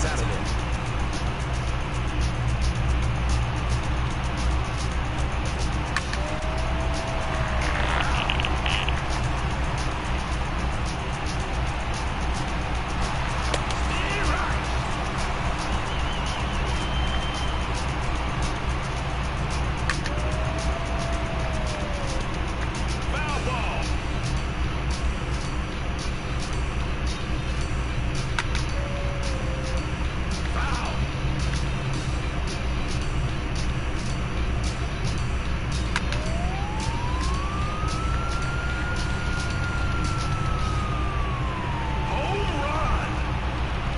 gets out of there.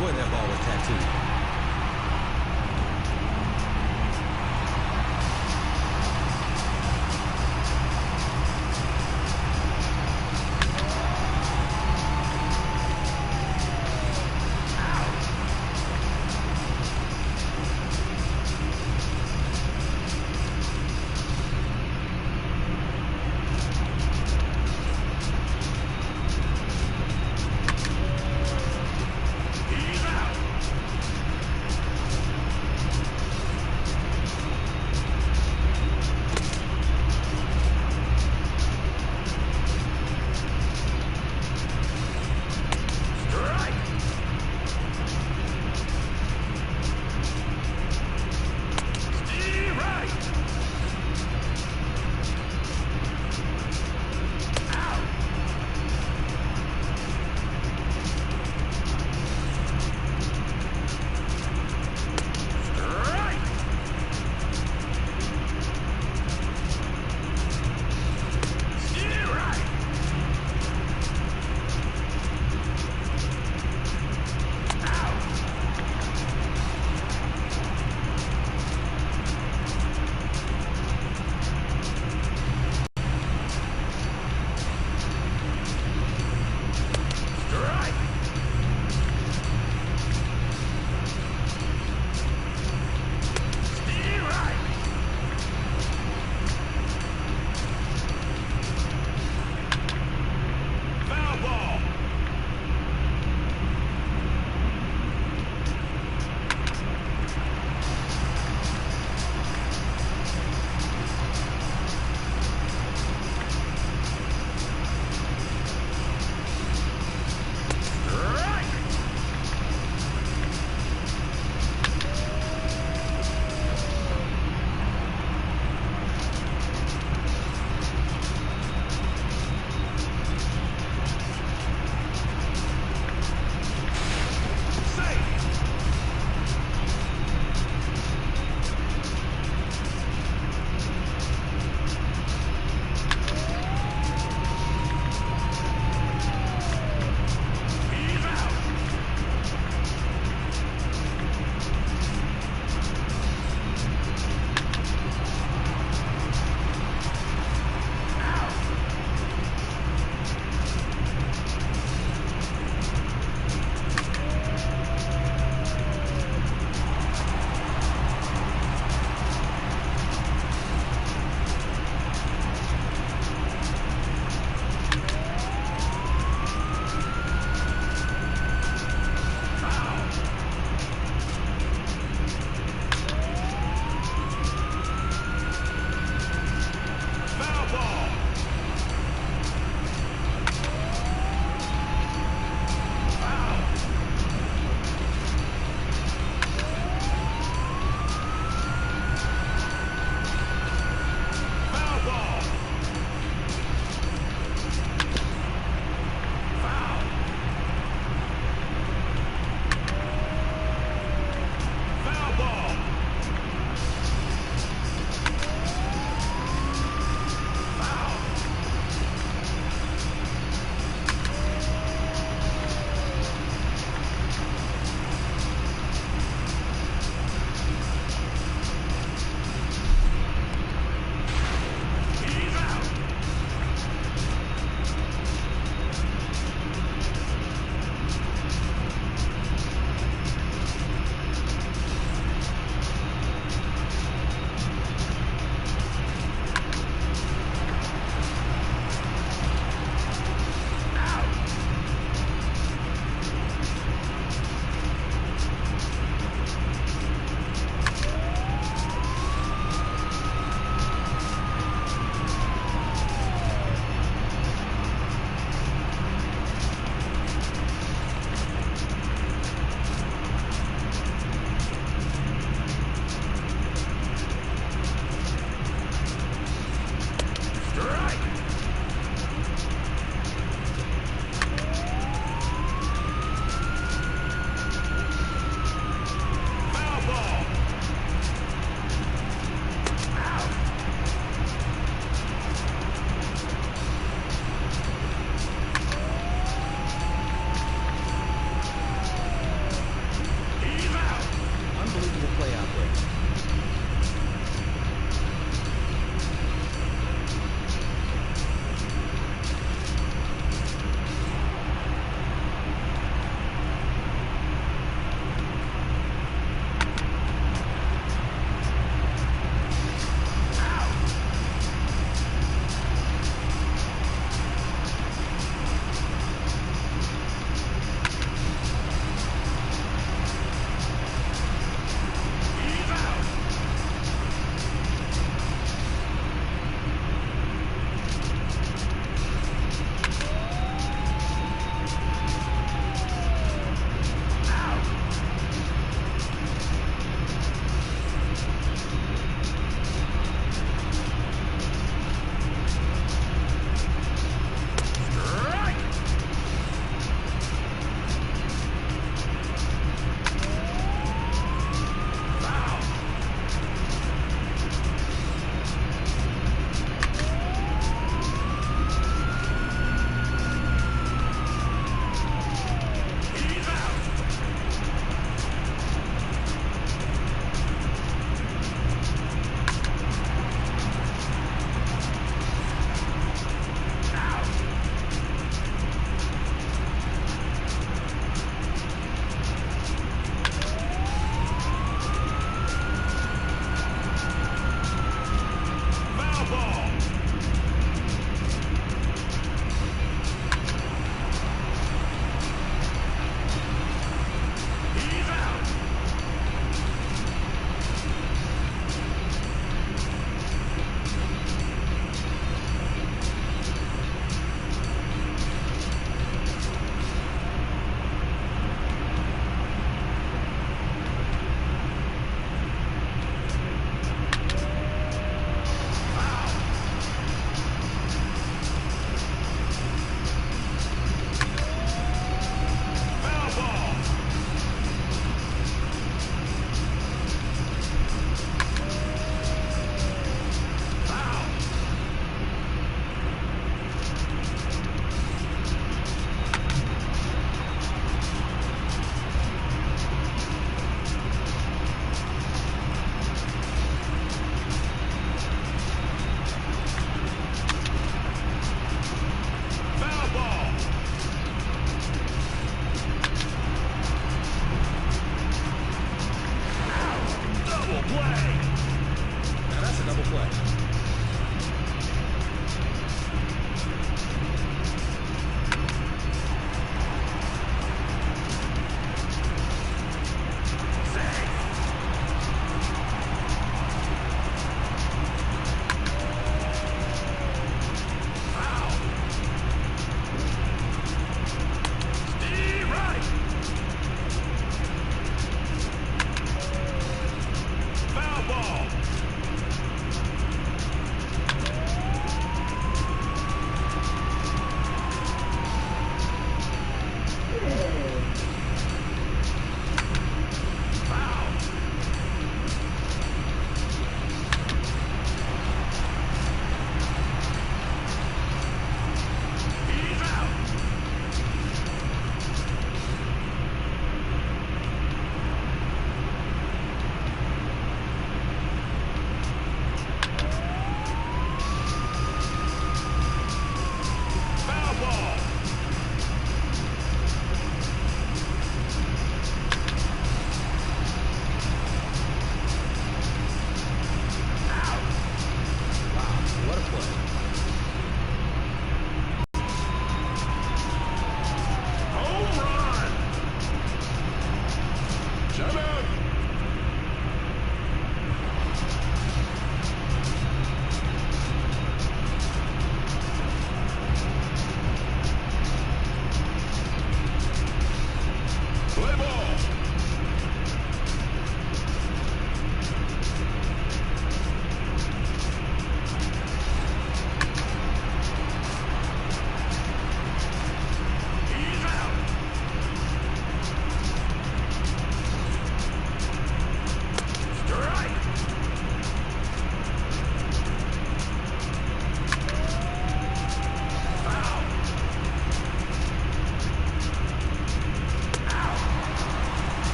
Boy, that ball was tattooed.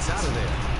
Gets out of there.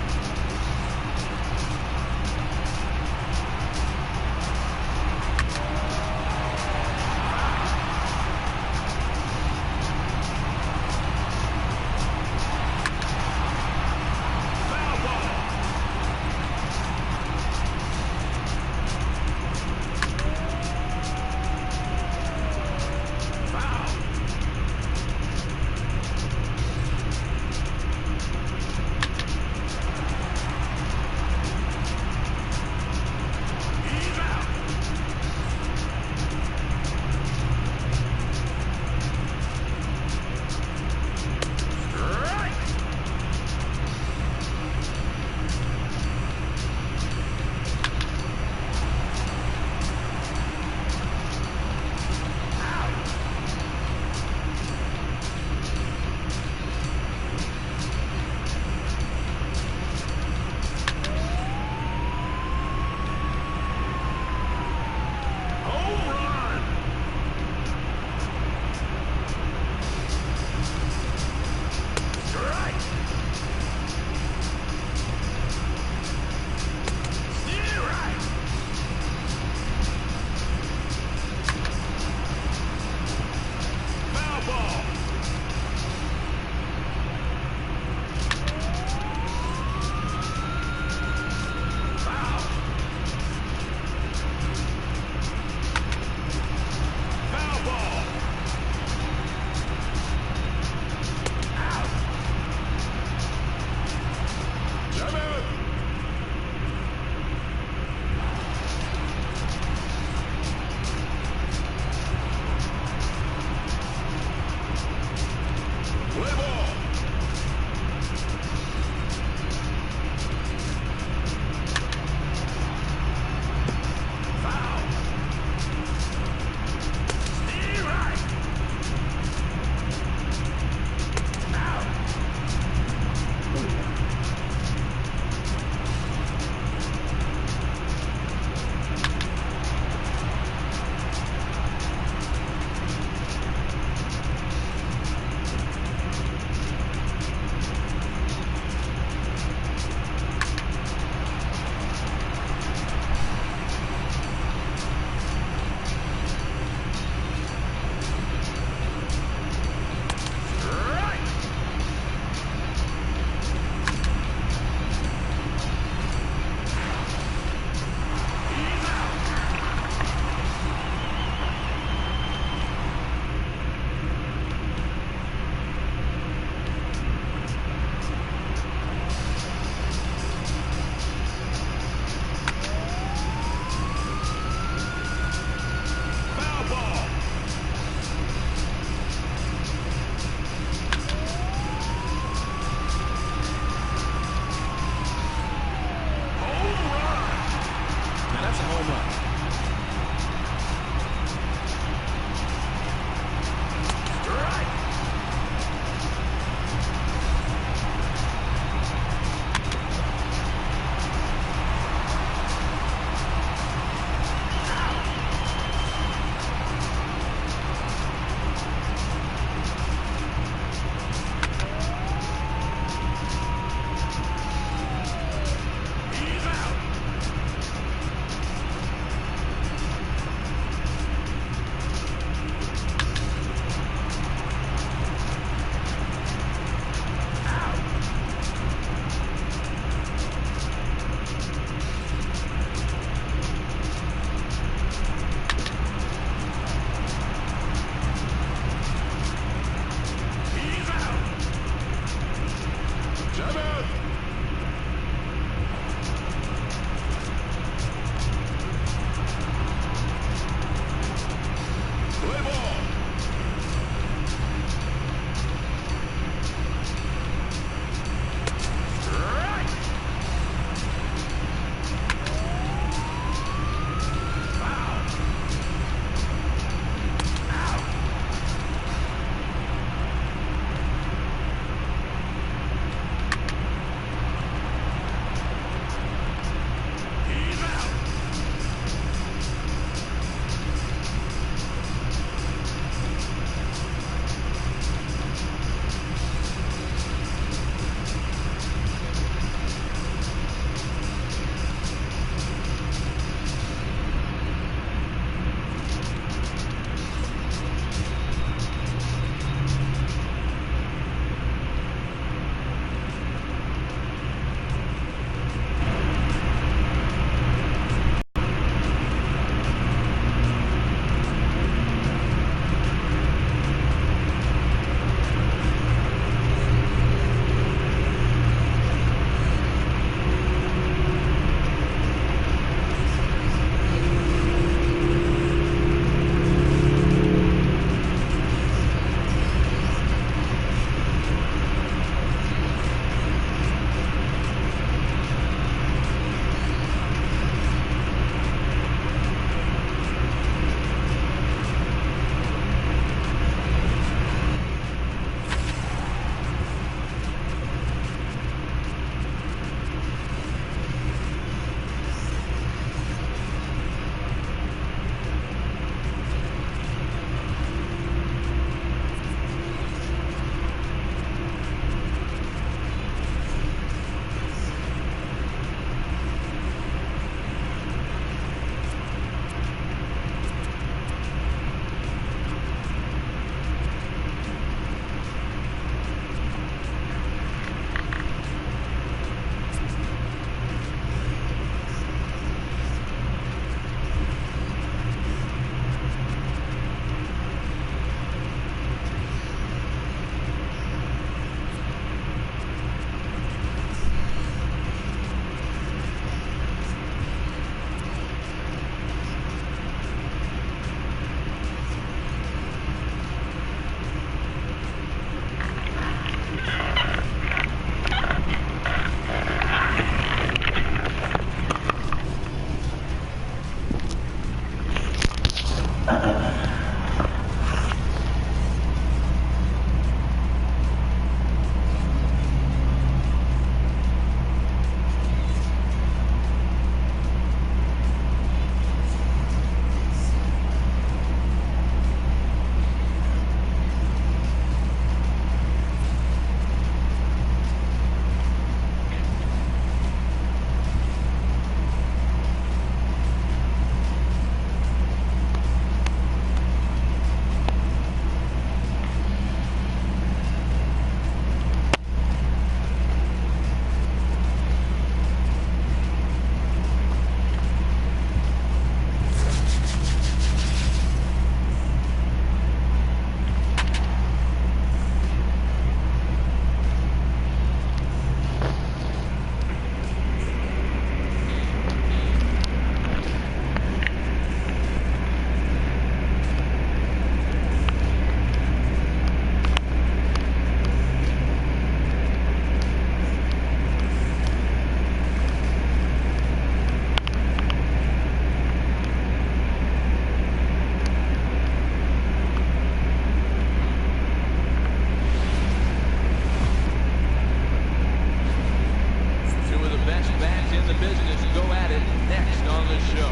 best bats in the business go at it next on the show.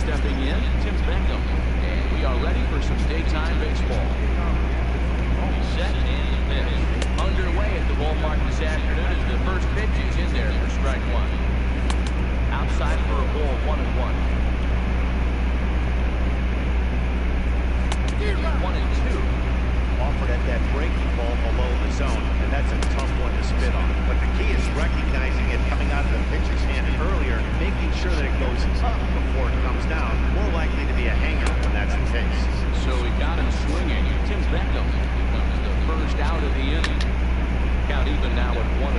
Stepping in, Tim Beckham. And we are ready for some daytime baseball. Set and pitch. Underway at the ballpark this afternoon as the first pitch is in there for strike one. Outside for a ball, 1-1. 1-2. Offered at that breaking ball below the zone, and that's a tough one to spit on. But the key is recognizing it coming out of the pitcher's hand earlier, making sure that it goes up before it comes down. More likely to be a hanger when that's the case. So he got him swinging. Tim Beckham becomes the first out of the inning. Count even now at 1-1.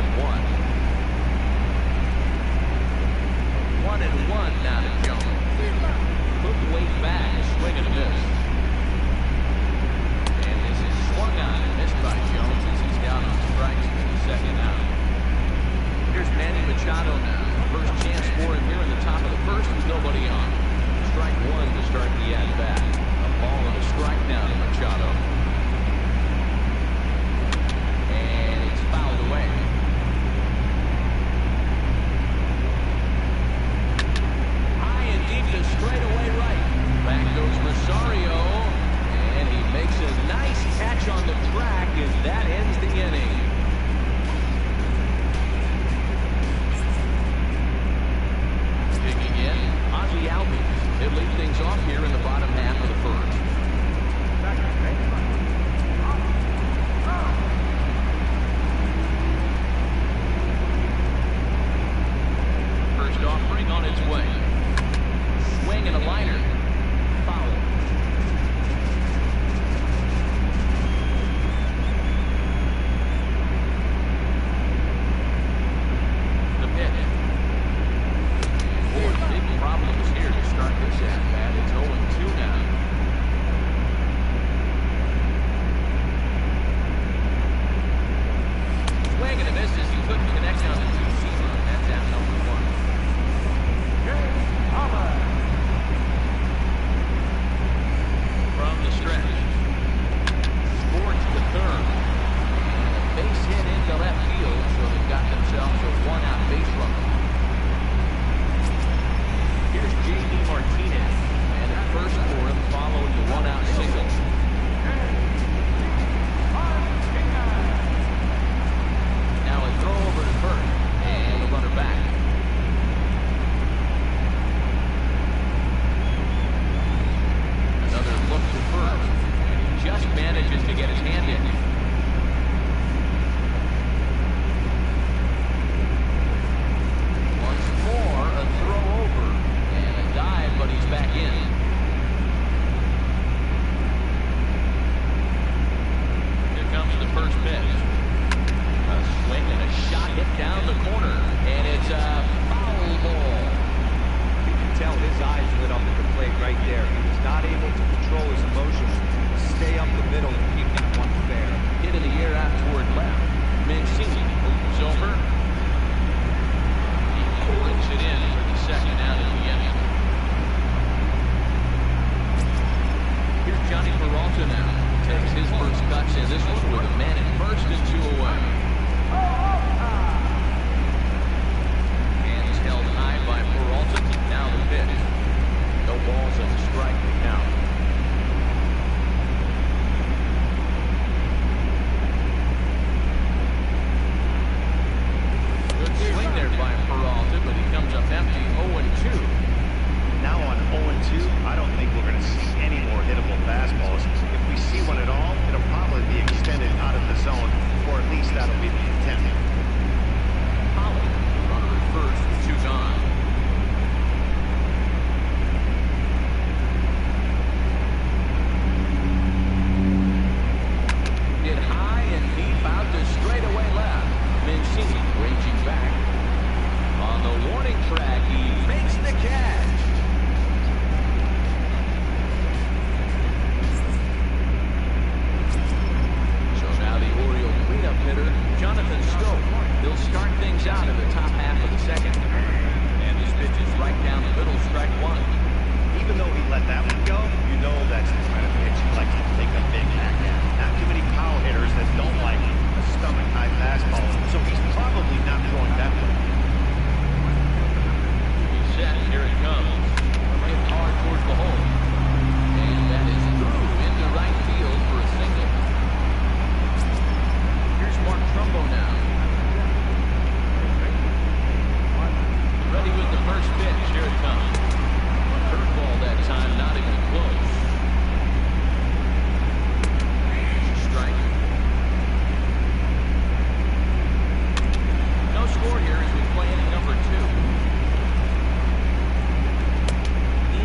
1-1 now to Jones. Put the weight back, swing and a miss. And this is swung on and missed by Jones as he's down on strikes for the second out. Here's Manny Machado now. First chance for him here in the top of the first with nobody on. Strike one to start the at-bat. A ball and a strike now to Machado. And it's fouled away. High and deep to straightaway right. Back goes Rosario. And he makes a nice catch on the track, and that ends the inning. Digging in, Ozzie Albies. He'll lead things off here in the bottom half of the first. First offering on its way. Swing and a liner. Foul. The pitch. Boy, big problems here to start this at-bat. It's 0-2 now. Swing and a miss as he couldn't connect on the two-seamer. That's out number one. From the stretch. Sports to third. And a base hit into left field, so they've got themselves a one-out base runner. Here's J.D. Martinez, and at first for him following the one-out single. Now a throw over to first, and a runner back. Another look to first, and he just manages to get his hand in. Once more, a throw over, and a dive, but he's back in. Here comes the first pitch. A swing and a shot hit down the corner, and it's a foul ball. You can tell his eyes lit up at the plate right there. He was not able to control his emotions, stay up the middle, and keep that one fair. Hit in the air out toward left. Mancini moves over. He brings it in for the second out of the inning. Here's Johnny Peralta now. Takes his first cuts in this one with a man at first and two away. Hands held high by Peralta. Now the pitch. No balls and a strike to count. Good swing there by Peralta, but he comes up empty. 0-2. Now on 0-2, I don't think we're going to see any more hittable fastballs. If we see one at all, it'll probably be extended out of the zone, or at least that'll be the intent. Holland, runner at first with two gone. Hit high and deep out to straightaway left. Mancini ranging back. On the warning track, he makes the catch. So now the Oriole cleanup hitter, Jonathan strike one. Even though he let that one go, you know that's the kind of pitch he likes to take a big hack at. Not too many power hitters that don't like a stomach-high fastball, so he's probably not throwing that one. He's set, here it comes. Hit hard towards the hole. And that is through into right field for a single. Here's Mark Trumbo now. Ready with the first pitch. Here it comes. Curveball that time, not even close. Strike. No score here as we play inning number 2.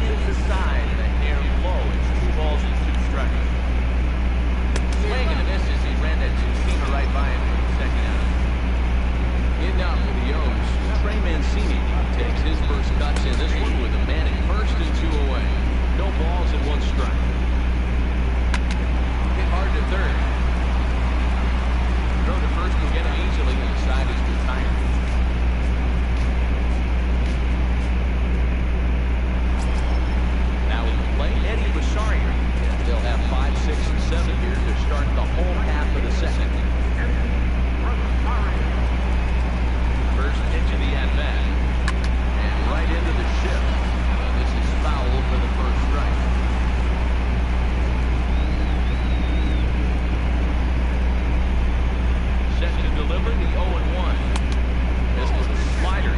Inside the hair low. It's 2 balls and 2 strikes. Swing and a miss as he ran that 2-seamer right by him for the second out. In now for the O's, Trey Mancini takes his first cuts in this one with a man at first and 2 away. No balls and 1 strike. Hit hard to third. Throw to first will get him easily, and the side is retired. Now in the play, Eddie Rosario. They'll have 5, 6, and 7 here to start the home half of the second. First pitch of the at-bat. And right into the shift. This is foul for the first strike. Set to deliver the 0-1. This was a slider.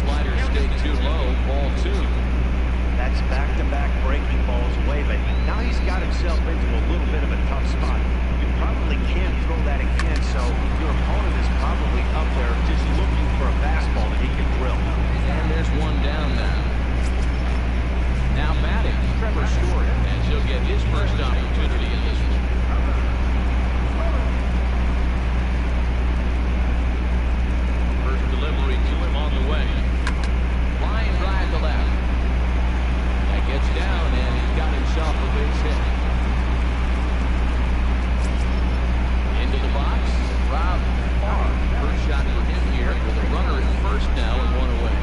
Slider stayed too low. Ball 2. That's back-to-back breaking balls away, but now he's got himself into a little bit of a tough spot. You probably can't throw that again, so your opponent is probably up there just looking for a fastball that he can drill. And there's one down now. Now batting, Trevor Story, and he'll get his first opportunity in this one. First delivery to him on the way. Line drive to left. That gets down, and he's got himself a base hit. Into the box, Rob Farr. First shot for him here with a runner at first now and 1 away.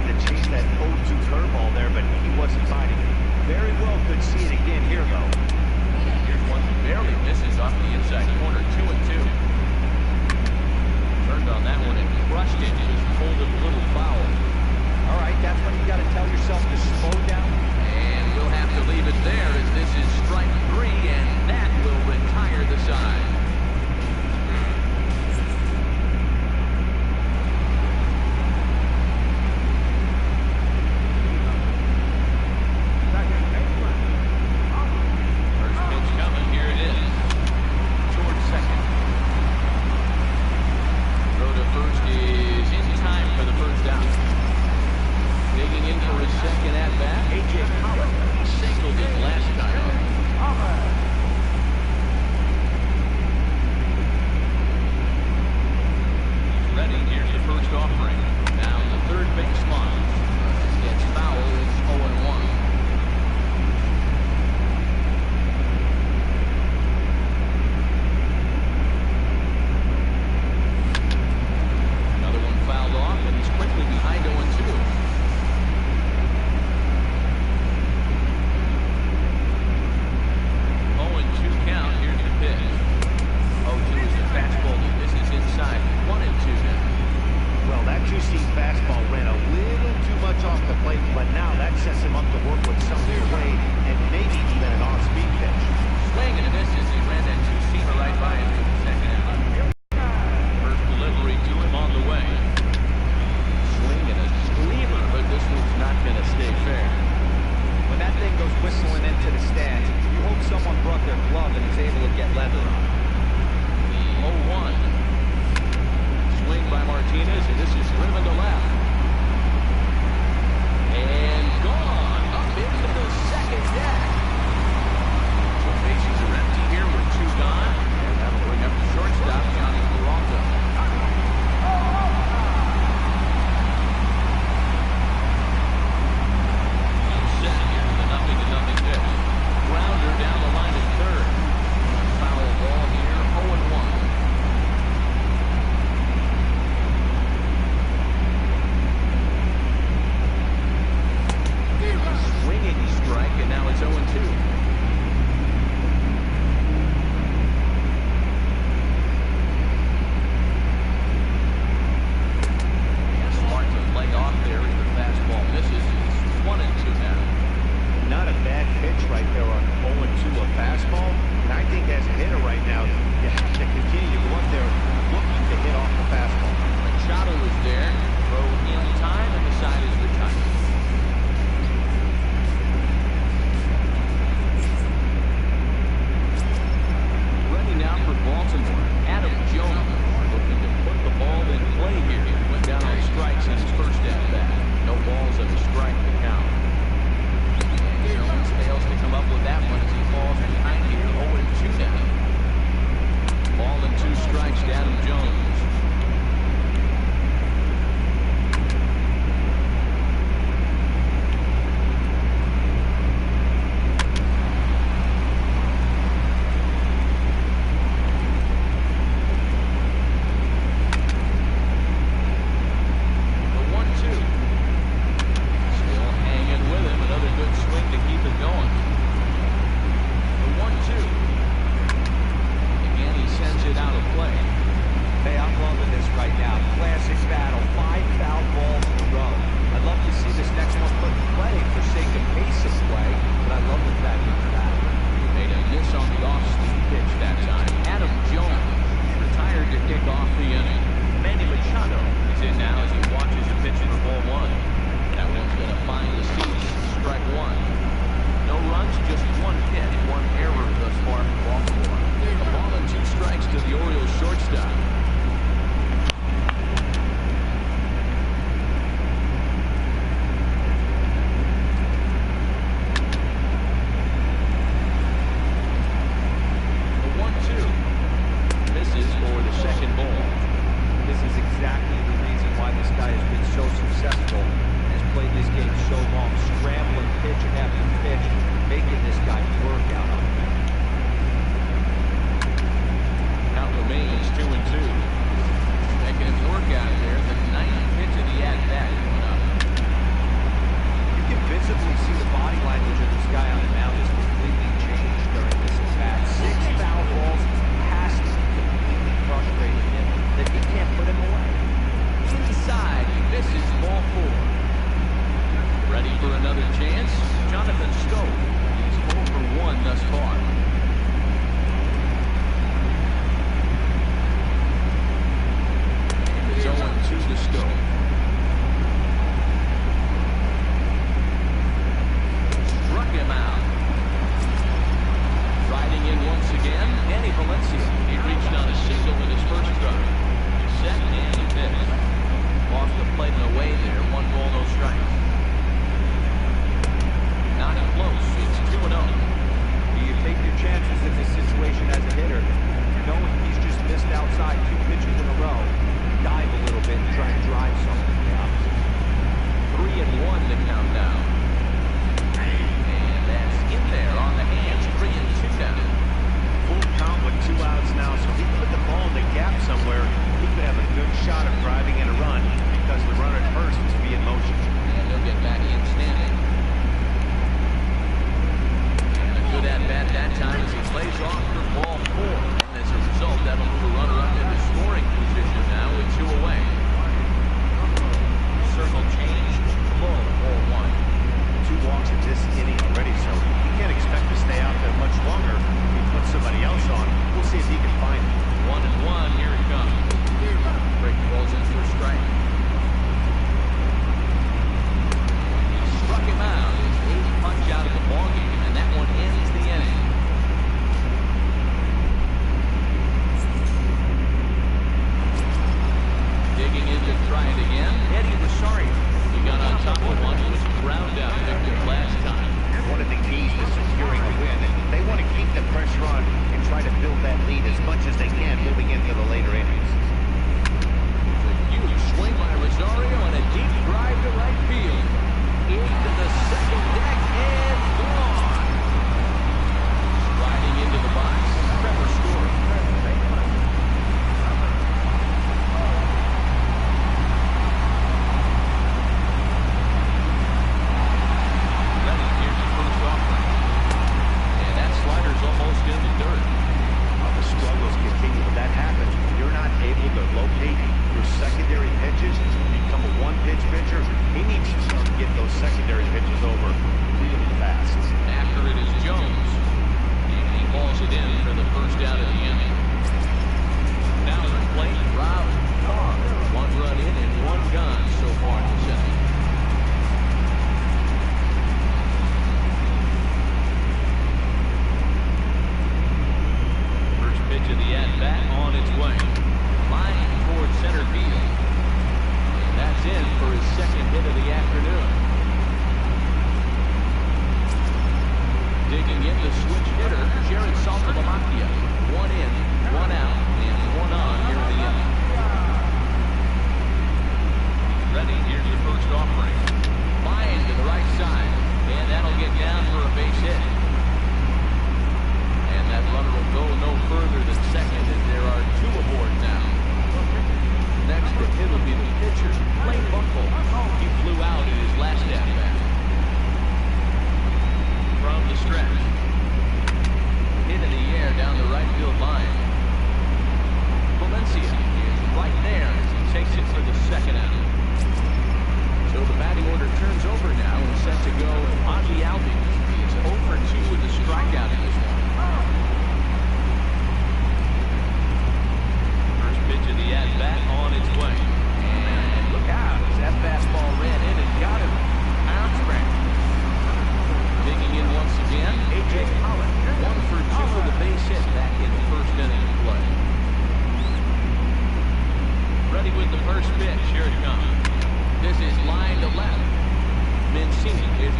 to chase that 0-2 curveball there, but he wasn't finding it. Very well could see it again here, though. Here's one that barely misses off the inside corner, 2-2. Turned on that one and crushed it. Just pulled it a little foul. All right, that's when you got to tell yourself to slow down. And we'll have to leave it there as this is strike 3, and that will retire the side.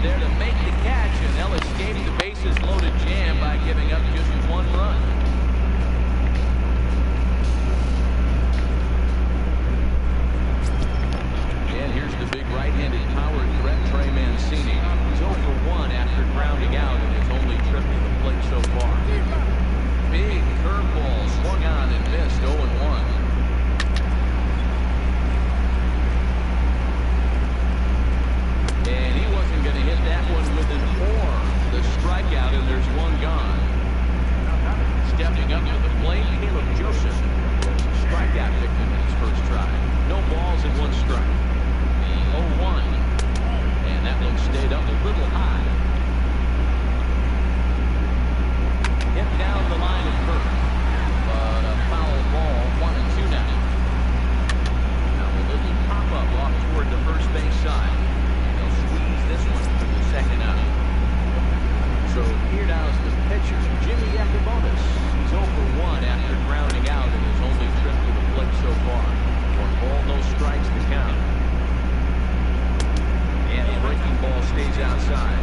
there to make the catch, and they'll escape the bases-loaded jam by giving up just one run. And here's the big right-handed power threat, Trey Mancini. He's 0 for 1 after grounding out in his only trip to the plate so far. Big curveball swung on and missed, 0-1. And he wasn't going to hit that one with an or. The strikeout, and there's one gone. Stepping up to the plate, Caleb Joseph. Strikeout victim in his first try. No balls and one strike. 0-1. And that one stayed up a little high. Hit down the line at first. But a foul ball, 1-2 now. Now a little pop-up off toward the first base side. They'll squeeze this one for the second out. So here now is the pitcher, Jimmy Yakibonis. He's 0 for 1 after grounding out in his only trip to the plate so far. 1 ball, no strikes to count. And the breaking ball stays outside.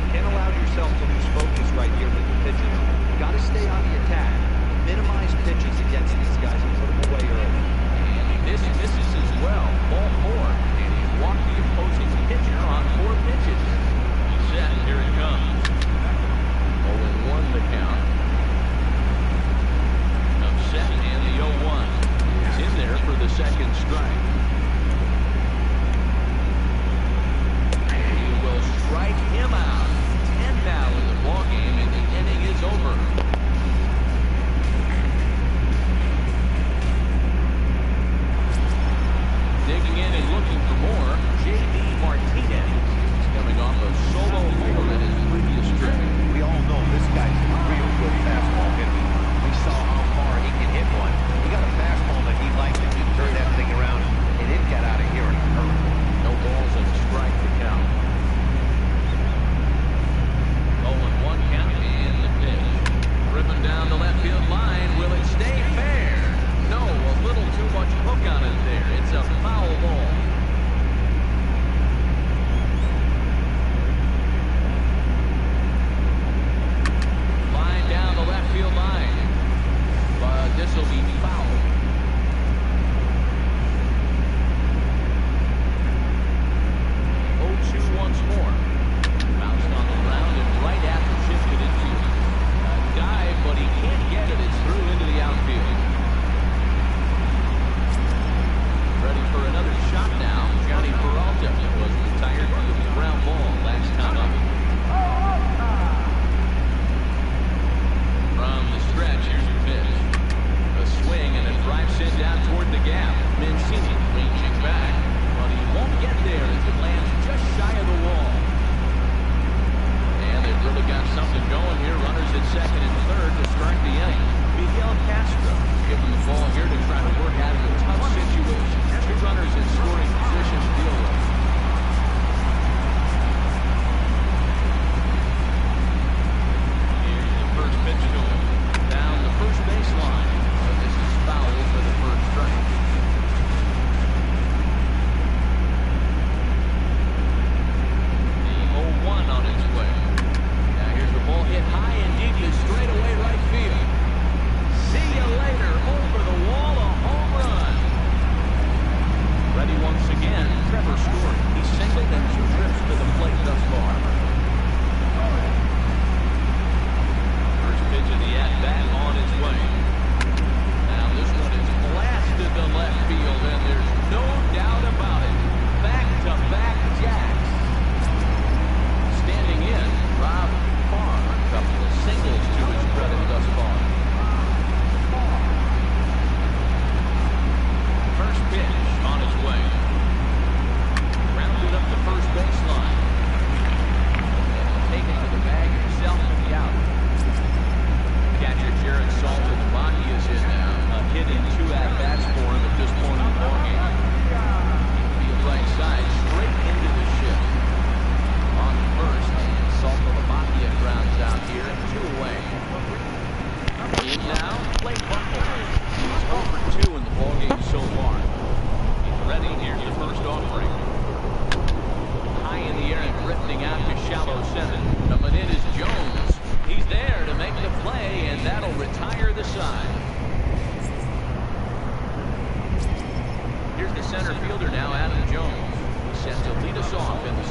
Can't allow yourself to lose focus right here with the pitches. Got to stay on the attack. Minimize pitches against these guys and put them away early. And this misses as well. Ball 4. And he's walked the opposing pitcher on 4 pitches. Set. Here it comes. 0-1 the count. Upset, and the 0-1 is in there for the second strike. He will strike him out. 10 now in the ballgame, and the inning is over. Digging in and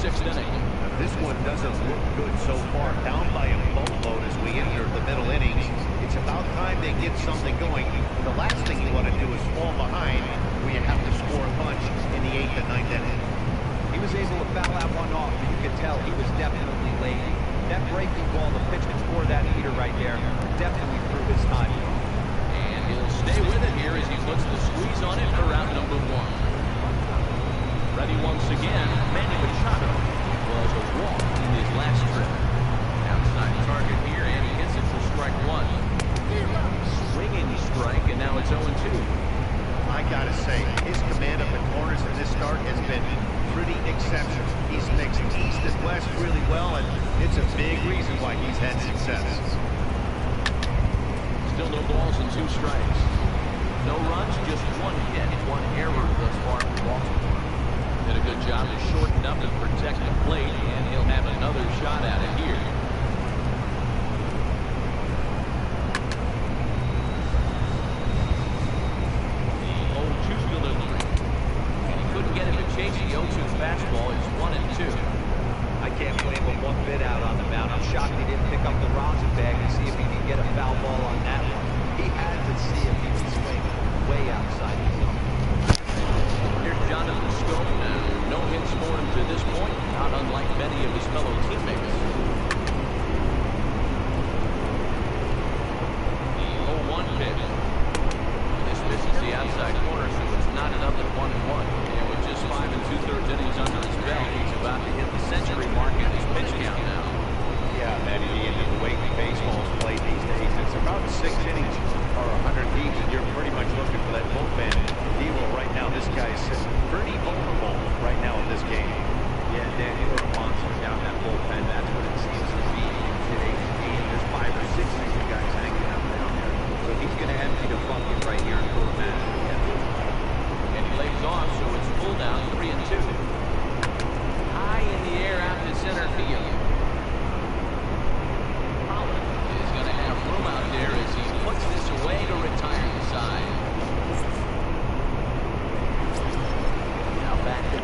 sixth inning. This one doesn't look good so far. Down by a boatload as we enter the middle innings. It's about time they get something going. The last thing you want to do is fall behind where you have to score a bunch in the 8th and 9th inning. He was able to foul that one off, but you could tell he was definitely late. That breaking ball, the pitch before that heater right there, definitely threw his timing off. And he'll stay with it here as he puts the squeeze on it for round number 1. Ready once again, Manny Machado was a walk in his last trip. Outside target here, and he hits it for strike 1. Swinging strike, and now it's 0-2. I gotta say, his command of the corners in this start has been pretty exceptional. He's mixed east and west really well, and it's a big reason why he's had success. Still no balls and 2 strikes. No runs, just 1 hit, 1 error thus far from Baltimore. Did a good job to shorten up and protect the plate, and he'll have another shot at it here. The 0-2 delivery. And he couldn't get him to chase the 0-2 fastball. It's 1-2. I can't blame him one bit out on the mound. I'm shocked he didn't pick up the rosin bag and see if he could get a foul ball on that one. He had to see if he could swing way outside the zone. Here's Jonathan Scope now. No hits for him to this point, not unlike many of his fellow teammates. The 0-1 pitch. This misses the outside corner, so it's not enough at 1-1. And with just 5 2/3 innings under his belt, he's about to hit the century mark in his pitch count now. Yeah, Matty, the way baseball's played these days, it's about 6 innings or 100 deep, and you're pretty much looking for that bullpen deal right now. This guy's pretty vulnerable right now in this game. Yeah, Dan, you were a monster down that bullpen. That's what it seems to be in today's game. There's 5 or 6 of you guys hanging out down there. So he's going to empty the bucket right here and go to match. And he lays off, so it's full down, 3-2. High in the air out to center field. Holland is going to have room out there as he puts this away to retire the side. Now back to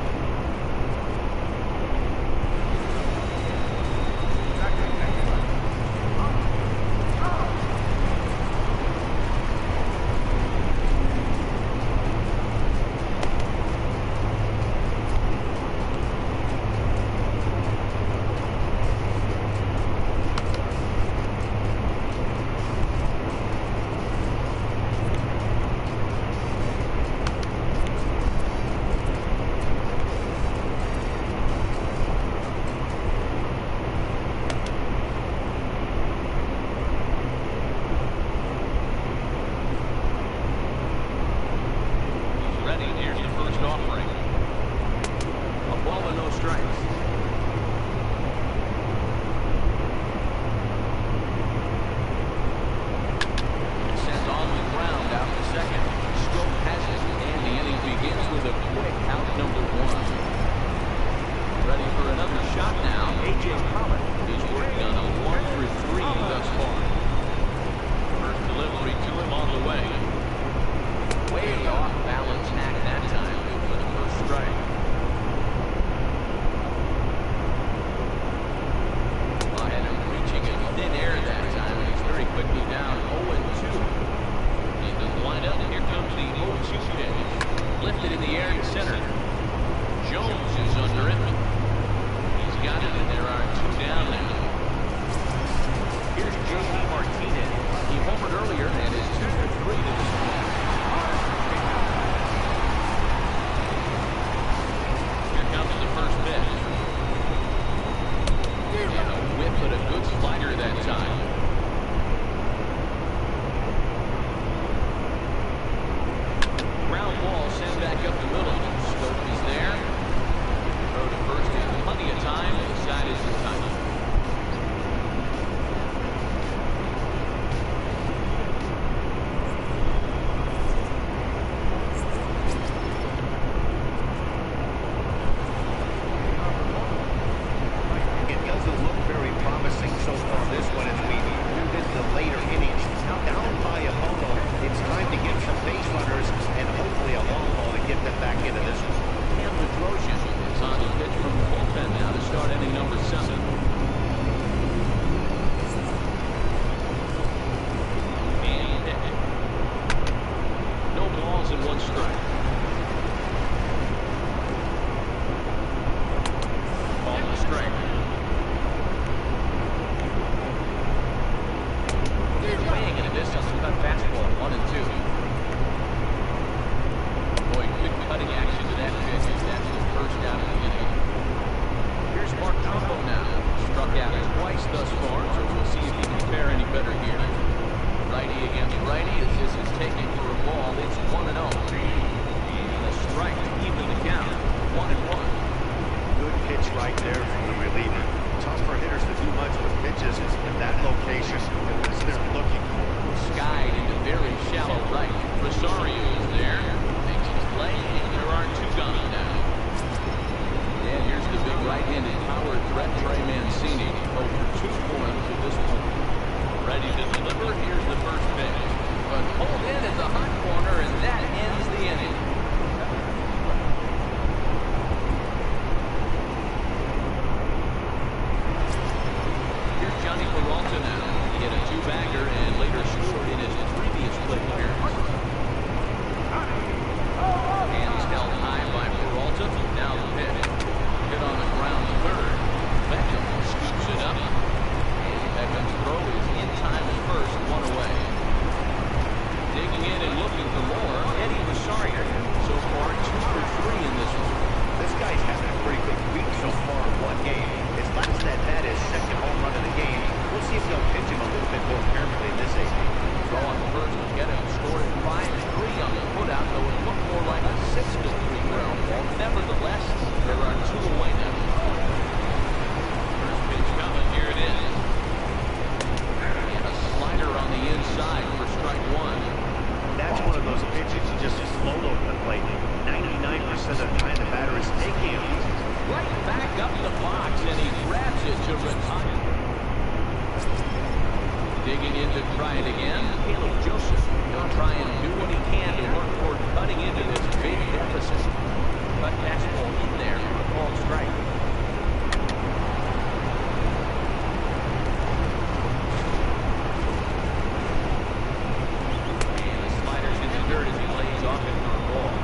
right there from the reliever. Tough for hitters to do much with pitches in that location as they're looking for. Skied into very shallow right. Rosario is there. Makes his play, and there are two gone now. And here's the big right-handed power threat, Trey Mancini. Over 2 for him to this point. Ready to deliver. Here's the first pitch. But pulled in at the hot corner, and that ends the inning. Here's Johnny Peralta now. He hit a 2-bagger and later scored in his previous play here. Hands held high by Peralta. Now the pitch. Hit on the ground third. Beckham scoops it up. And Beckham's throw is in time at first, 1 away. Digging in and looking for more, Eddie Rosario. So far, 2 for 3 in this one. This guy's having a pretty good week so far in one game. His last at-bat is second home run of the game. We'll see if they'll pitch him a little bit more carefully in this inning. Throw on the first will get him. Scored 5-3 on the putout, though it looked more like a 6-3 ground ball. Nevertheless, there are 2 away now. First pitch coming. Here it is. And a slider on the inside for strike 1. That's one of those pitches you just float over the plate. 99% of the time the batter is taking him. Right back up the box, and he grabs it to retire. Digging in to try it again. Caleb Joseph. He'll try and do what he can to work toward cutting into this big deficit. Cut fastball in there for a called strike. And the slider's in the dirt as he lays off it for a ball.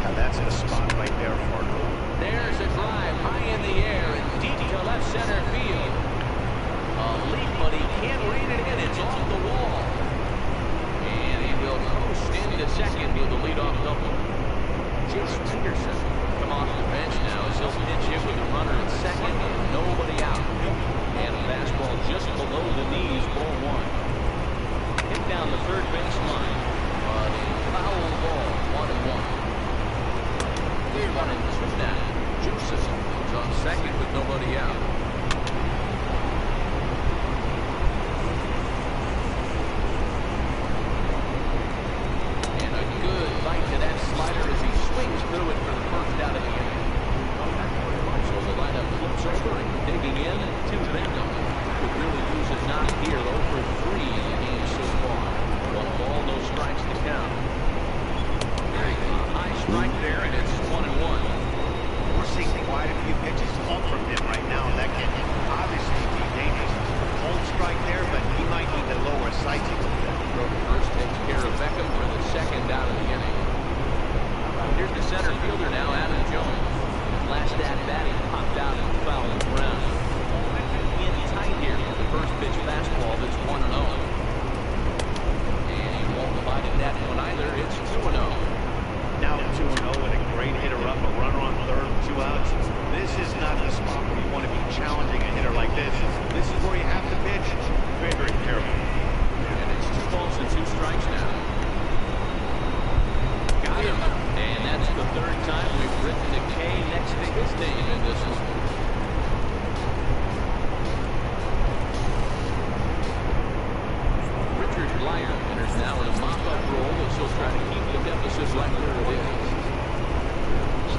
Yeah, that's the spot right there for him. There's a drive high in the air and deep to left center field. A leap, but he can't read it in. It's off the wall. And he will coast into second with a leadoff double. Jace Peterson come off the bench now as he'll pitch in with a runner at second and nobody out. And a fastball just below the knees, ball 1. Hit down the third base line. But a foul ball, 1-1. 1-2 now. Joseph is on second with nobody out. And a good bite to that slider as he swings through it for the first out of the inning. So the lineup flips over and digging in to Beckham. Could really use a knock here, 0 for 3 in the game so far. 1 ball, no strikes to count. High strike there, and it's 1-1. We're seeing quite a few pitches come from him right now. That can obviously be dangerous. Cold strike there, but he might need to lower his sights a little bit. First takes care of Beckham for the second out of the inning. Here's the center fielder now, Adam Jones. Last at-bat, he popped out and fouled the ground. In tight here with the first pitch fastball that's 1-0. And he won't bite at that one either. It's 2-0. Now 2-0 and a great hitter up, a runner on third, 2 outs. This is not the spot where you want to be challenging a hitter like this. This is where you have to pitch very, very carefully. And it's 2 balls and 2 strikes now. Got him. And that's the third time we've written a K next to his name in this one. Richard Blyer enters now in a mop-up role as he'll try to keep the deficit right where it is.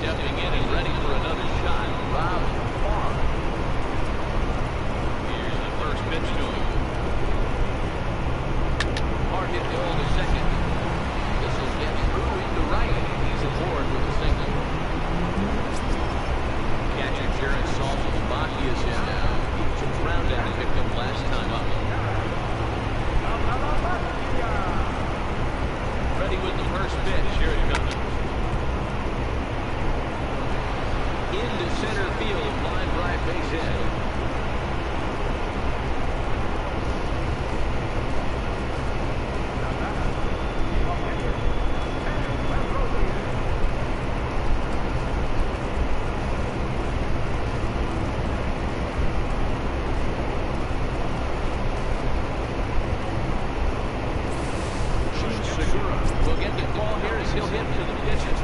Stepping in and ready for another shot, Rob Farr. Here's the first pitch to him. Farr hit goal to second. This will get through into right. He's aboard with a single. Catcher Jared Saltzman is in now. He took ground out and picked him last time up. Ready with the first pitch. Here it comes. Into center field. Line drive base hit. Will get the call here as he'll hit to the pitches.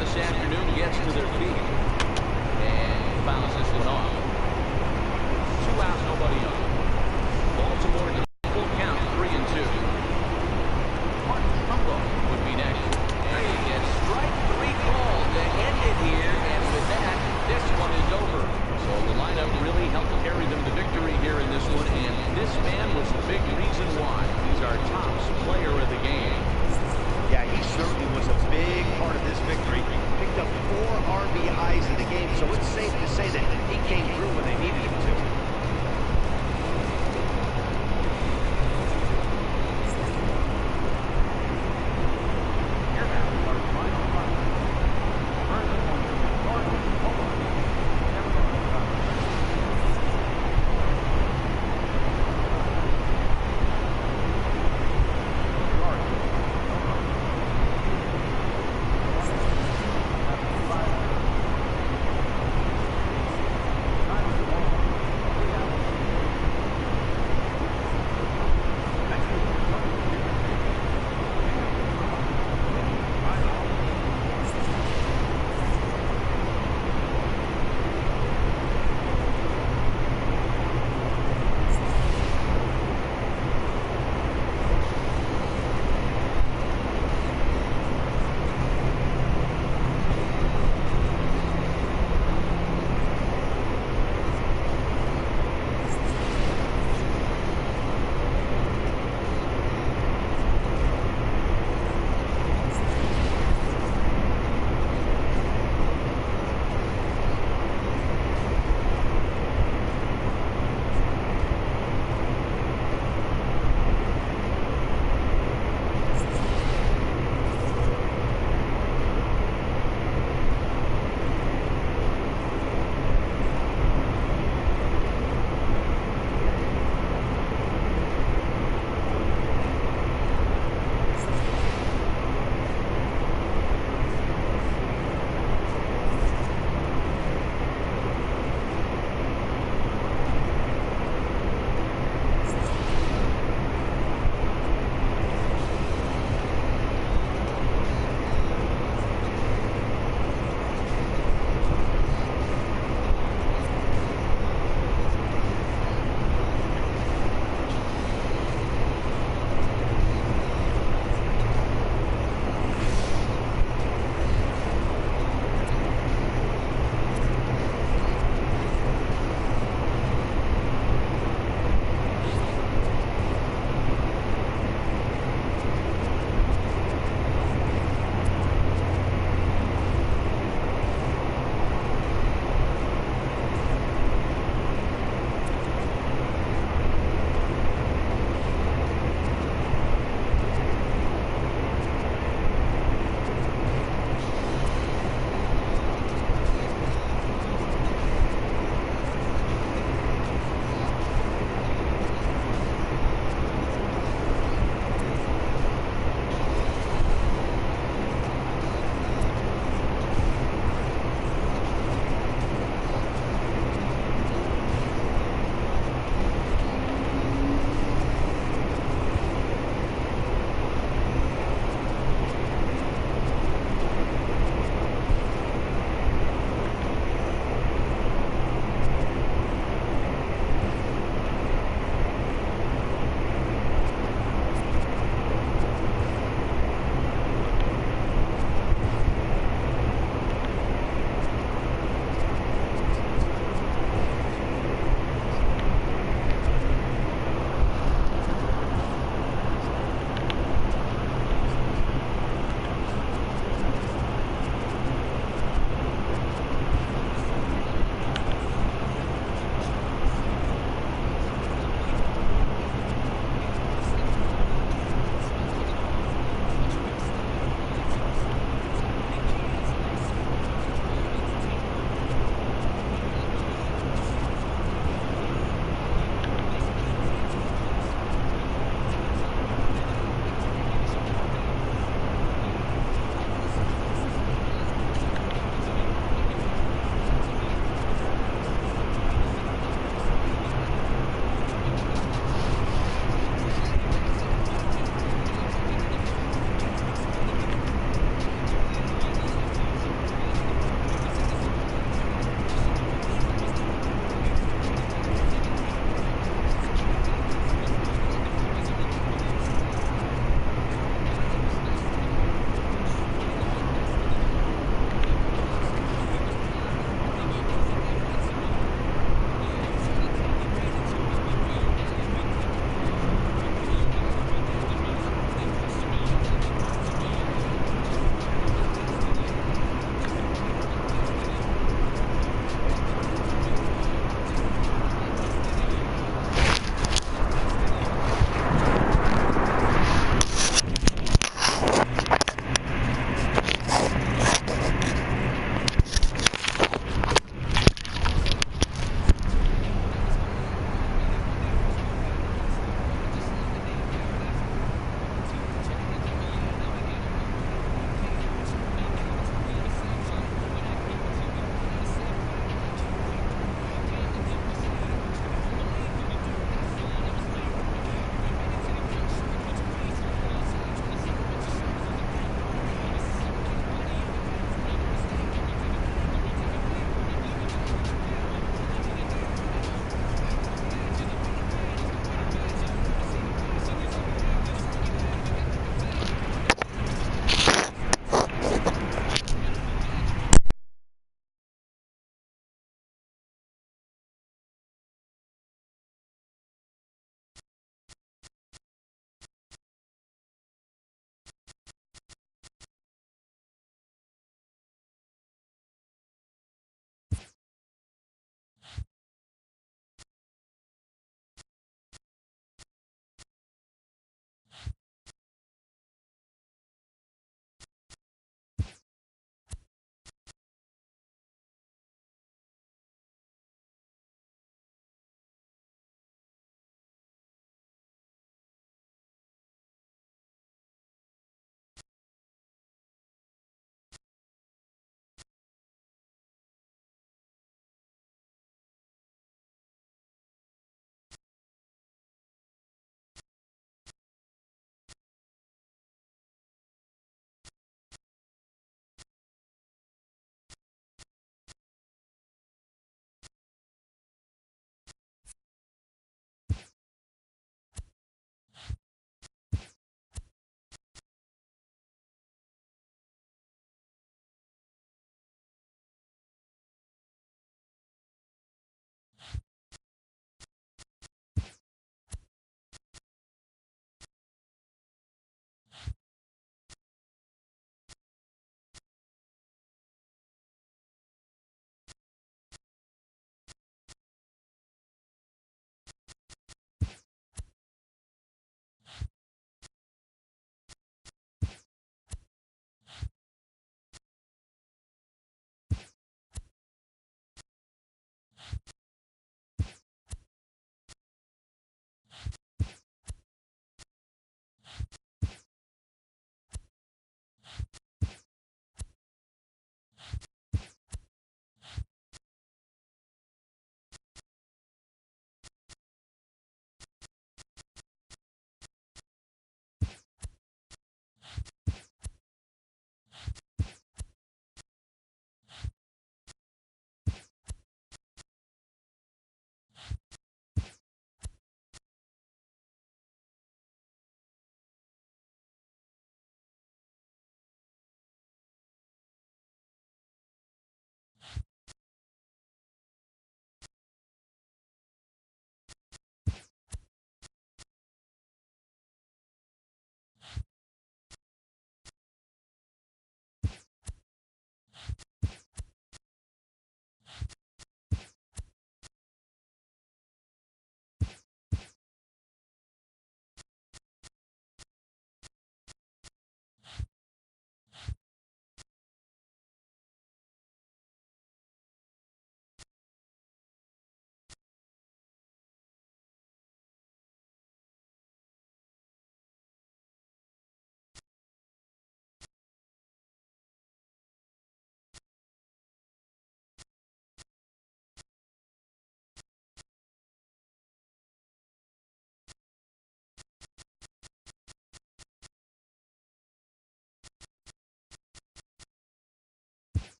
this afternoon gets to their feet and fouls this one off. 2 outs, nobody on. Baltimore to full count, 3-2. Martin Trumbo would be next. And he gets strike 3 called to end it here, and with that, this one is over. So the lineup really helped carry them to victory here in this one, and this man was the big reason why. He's our top player of the game. Yeah, he certainly was a big part of this victory. Picked up 4 RBIs in the game, so it's safe to say that he came through when they needed him to.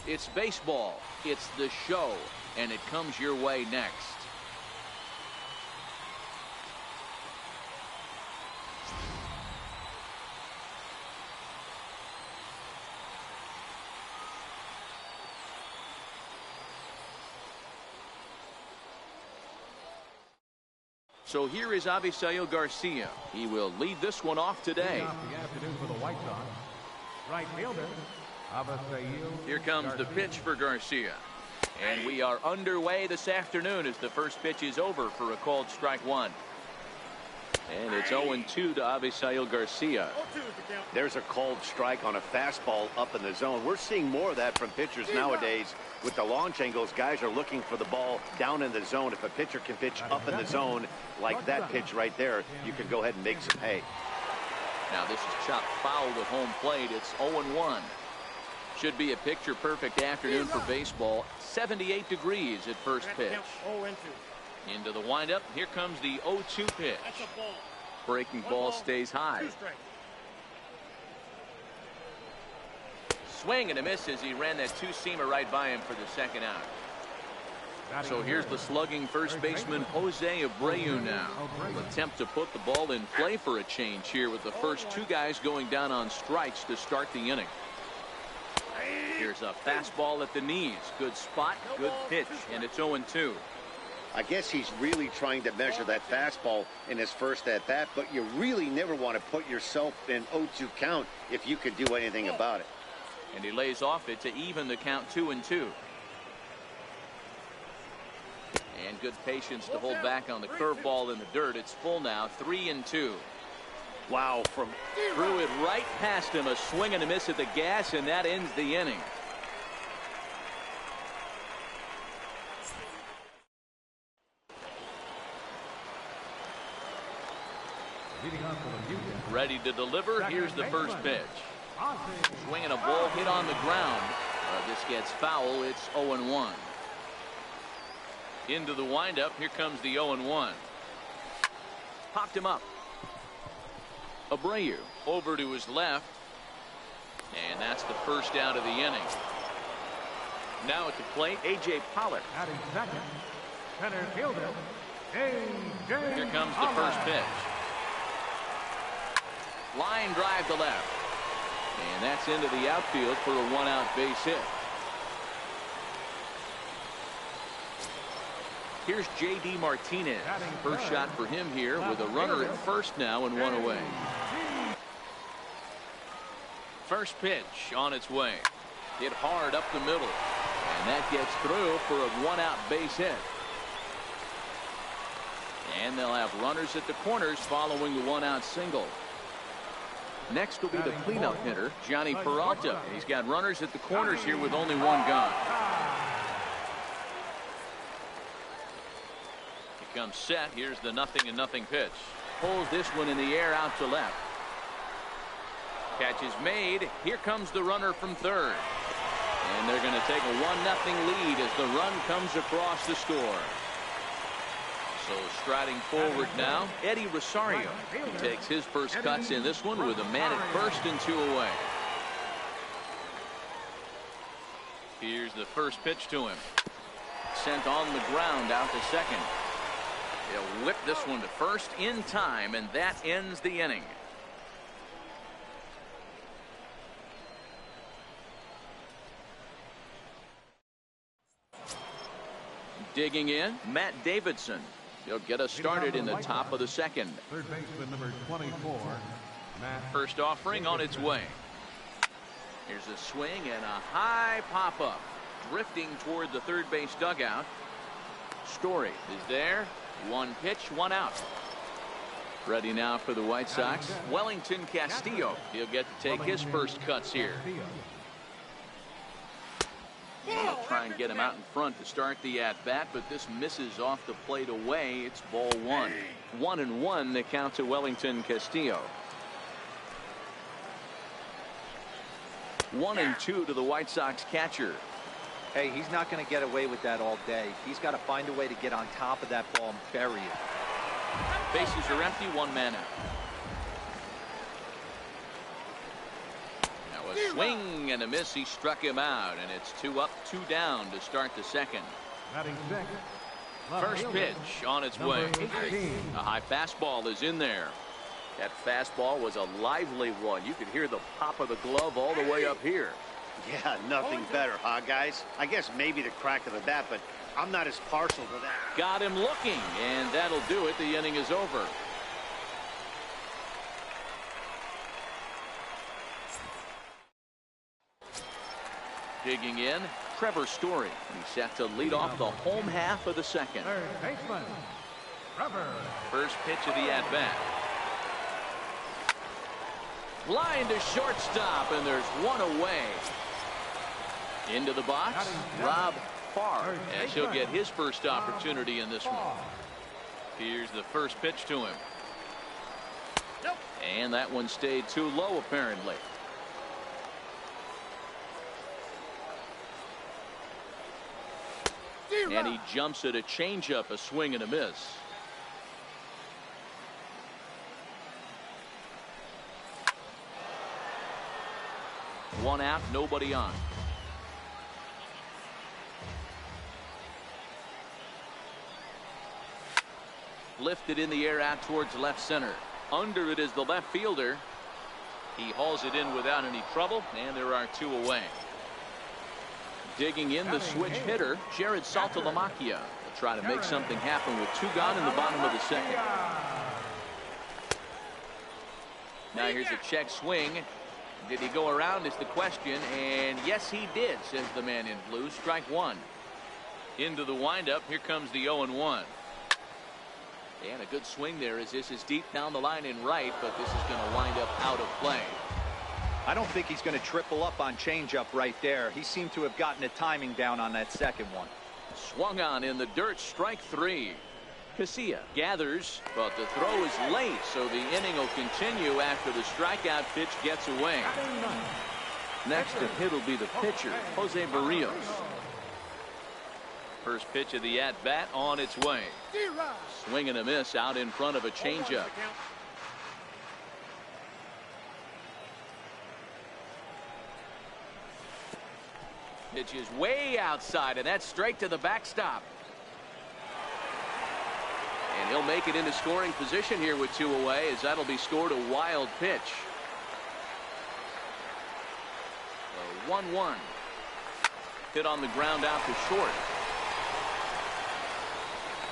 It's baseball. It's the show, and it comes your way next. So here is Avisail Garcia. He will lead this one off today. The afternoon for the White Sox. Right fielder. Here comes the pitch for Garcia. And we are underway this afternoon as the first pitch is over for a called strike one. And it's 0-2 to Avisail Garcia. There's a called strike on a fastball up in the zone. We're seeing more of that from pitchers nowadays. With the launch angles, guys are looking for the ball down in the zone. If a pitcher can pitch up in the zone like that pitch right there, you can go ahead and make some hay. Now this is chopped foul at home plate. It's 0-1. Should be a picture-perfect afternoon for baseball. 78 degrees at first pitch. Into the windup. Here comes the 0-2 pitch. Breaking ball stays high. Swing and a miss as he ran that two-seamer right by him for the second out. So here's the slugging first baseman Jose Abreu now. Will attempt to put the ball in play for a change here with the first two guys going down on strikes to start the inning. Here's a fastball at the knees. Good spot, good pitch, and it's 0-2. I guess he's really trying to measure that fastball in his first at-bat, but you really never want to put yourself in 0-2 count if you could do anything about it. And he lays off it to even the count 2-2. And good patience to hold back on the curveball in the dirt. It's full now, 3-2. Wow, threw it right past him. A swing and a miss at the gas, and that ends the inning. Ready to deliver. Here's the first pitch. Swinging a ball hit on the ground. This gets foul. It's 0-1. Into the windup. Here comes the 0-1. Popped him up. Abreu over to his left. And that's the first out of the inning. Now at the plate, A.J. Pollard. Batting second, center fielder, A.J. Here comes the first pitch. Line drive to left. And that's into the outfield for a one-out base hit. Here's J.D. Martinez. First shot for him here with a runner at first now and one away. First pitch on its way. Hit hard up the middle. And that gets through for a one-out base hit. And they'll have runners at the corners following the one-out single. Next will be the cleanup hitter, Johnny Peralta. He's got runners at the corners here with only one gone. He comes set. Here's the 0-0 pitch. Pulls this one in the air out to left. Catch is made. Here comes the runner from third. And they're going to take a 1-0 lead as the run comes across the score. So striding forward now, Eddie Rosario. He takes his first cuts in this one with a man at first and two away. Here's the first pitch to him. Sent on the ground out to second. He'll whip this one to first in time, and that ends the inning. Digging in, Matt Davidson. He'll get us started in the top of the second. Third baseman number 24, Matt. First offering on its way. Here's a swing and a high pop-up. Drifting toward the third base dugout. Story is there. One pitch, one out. Ready now for the White Sox, Wellington Castillo. He'll get to take his first cuts here. He'll try and get him out in front to start the at-bat, but this misses off the plate away. It's ball one. 1-1 the count to Wellington Castillo. 1-2 to the White Sox catcher. Hey, he's not going to get away with that all day. He's got to find a way to get on top of that ball and bury it. Bases are empty, one man out. Now a swing and a miss. He struck him out, and it's 2 up, 2 down to start the second. Batting second, First pitch on its way. A high fastball is in there. That fastball was a lively one. You could hear the pop of the glove all the way up here. Yeah, nothing better, huh, guys? I guess maybe the crack of the bat, but I'm not as partial to that. Got him looking, and that'll do it. The inning is over. Digging in, Trevor Story. He's set to lead off the home half of the second. third baseman, Trevor. First pitch of the at-bat. Line to shortstop, and there's one away. Into the box, Rob Farr, as he'll get his first opportunity in this one. Here's the first pitch to him. And that one stayed too low, apparently. And he jumps at a changeup, a swing and a miss. One out, nobody on. Lifted in the air out towards left center. Under it is the left fielder. He hauls it in without any trouble, and there are 2 away. Digging in, the switch hitter, Jared Saltalamacchia. Will try to make something happen with 2 gone in the bottom of the second. Now here's a check swing. Did he go around is the question, and yes he did, says the man in blue. Strike 1. Into the windup. Here comes the 0-1. And a good swing there as this is deep down the line in right, but this is going to wind up out of play. I don't think he's going to triple up on changeup right there. He seemed to have gotten the timing down on that second one. Swung on in the dirt, strike 3. Casilla gathers, but the throw is late, so the inning will continue after the strikeout pitch gets away. Next to hit will be the pitcher, Jose Barrios. First pitch of the at-bat on its way. Swing and a miss out in front of a changeup. Pitch is way outside, and that's straight to the backstop. And he'll make it into scoring position here with 2 away, as that'll be scored a wild pitch. The 1-1. Hit on the ground out to short.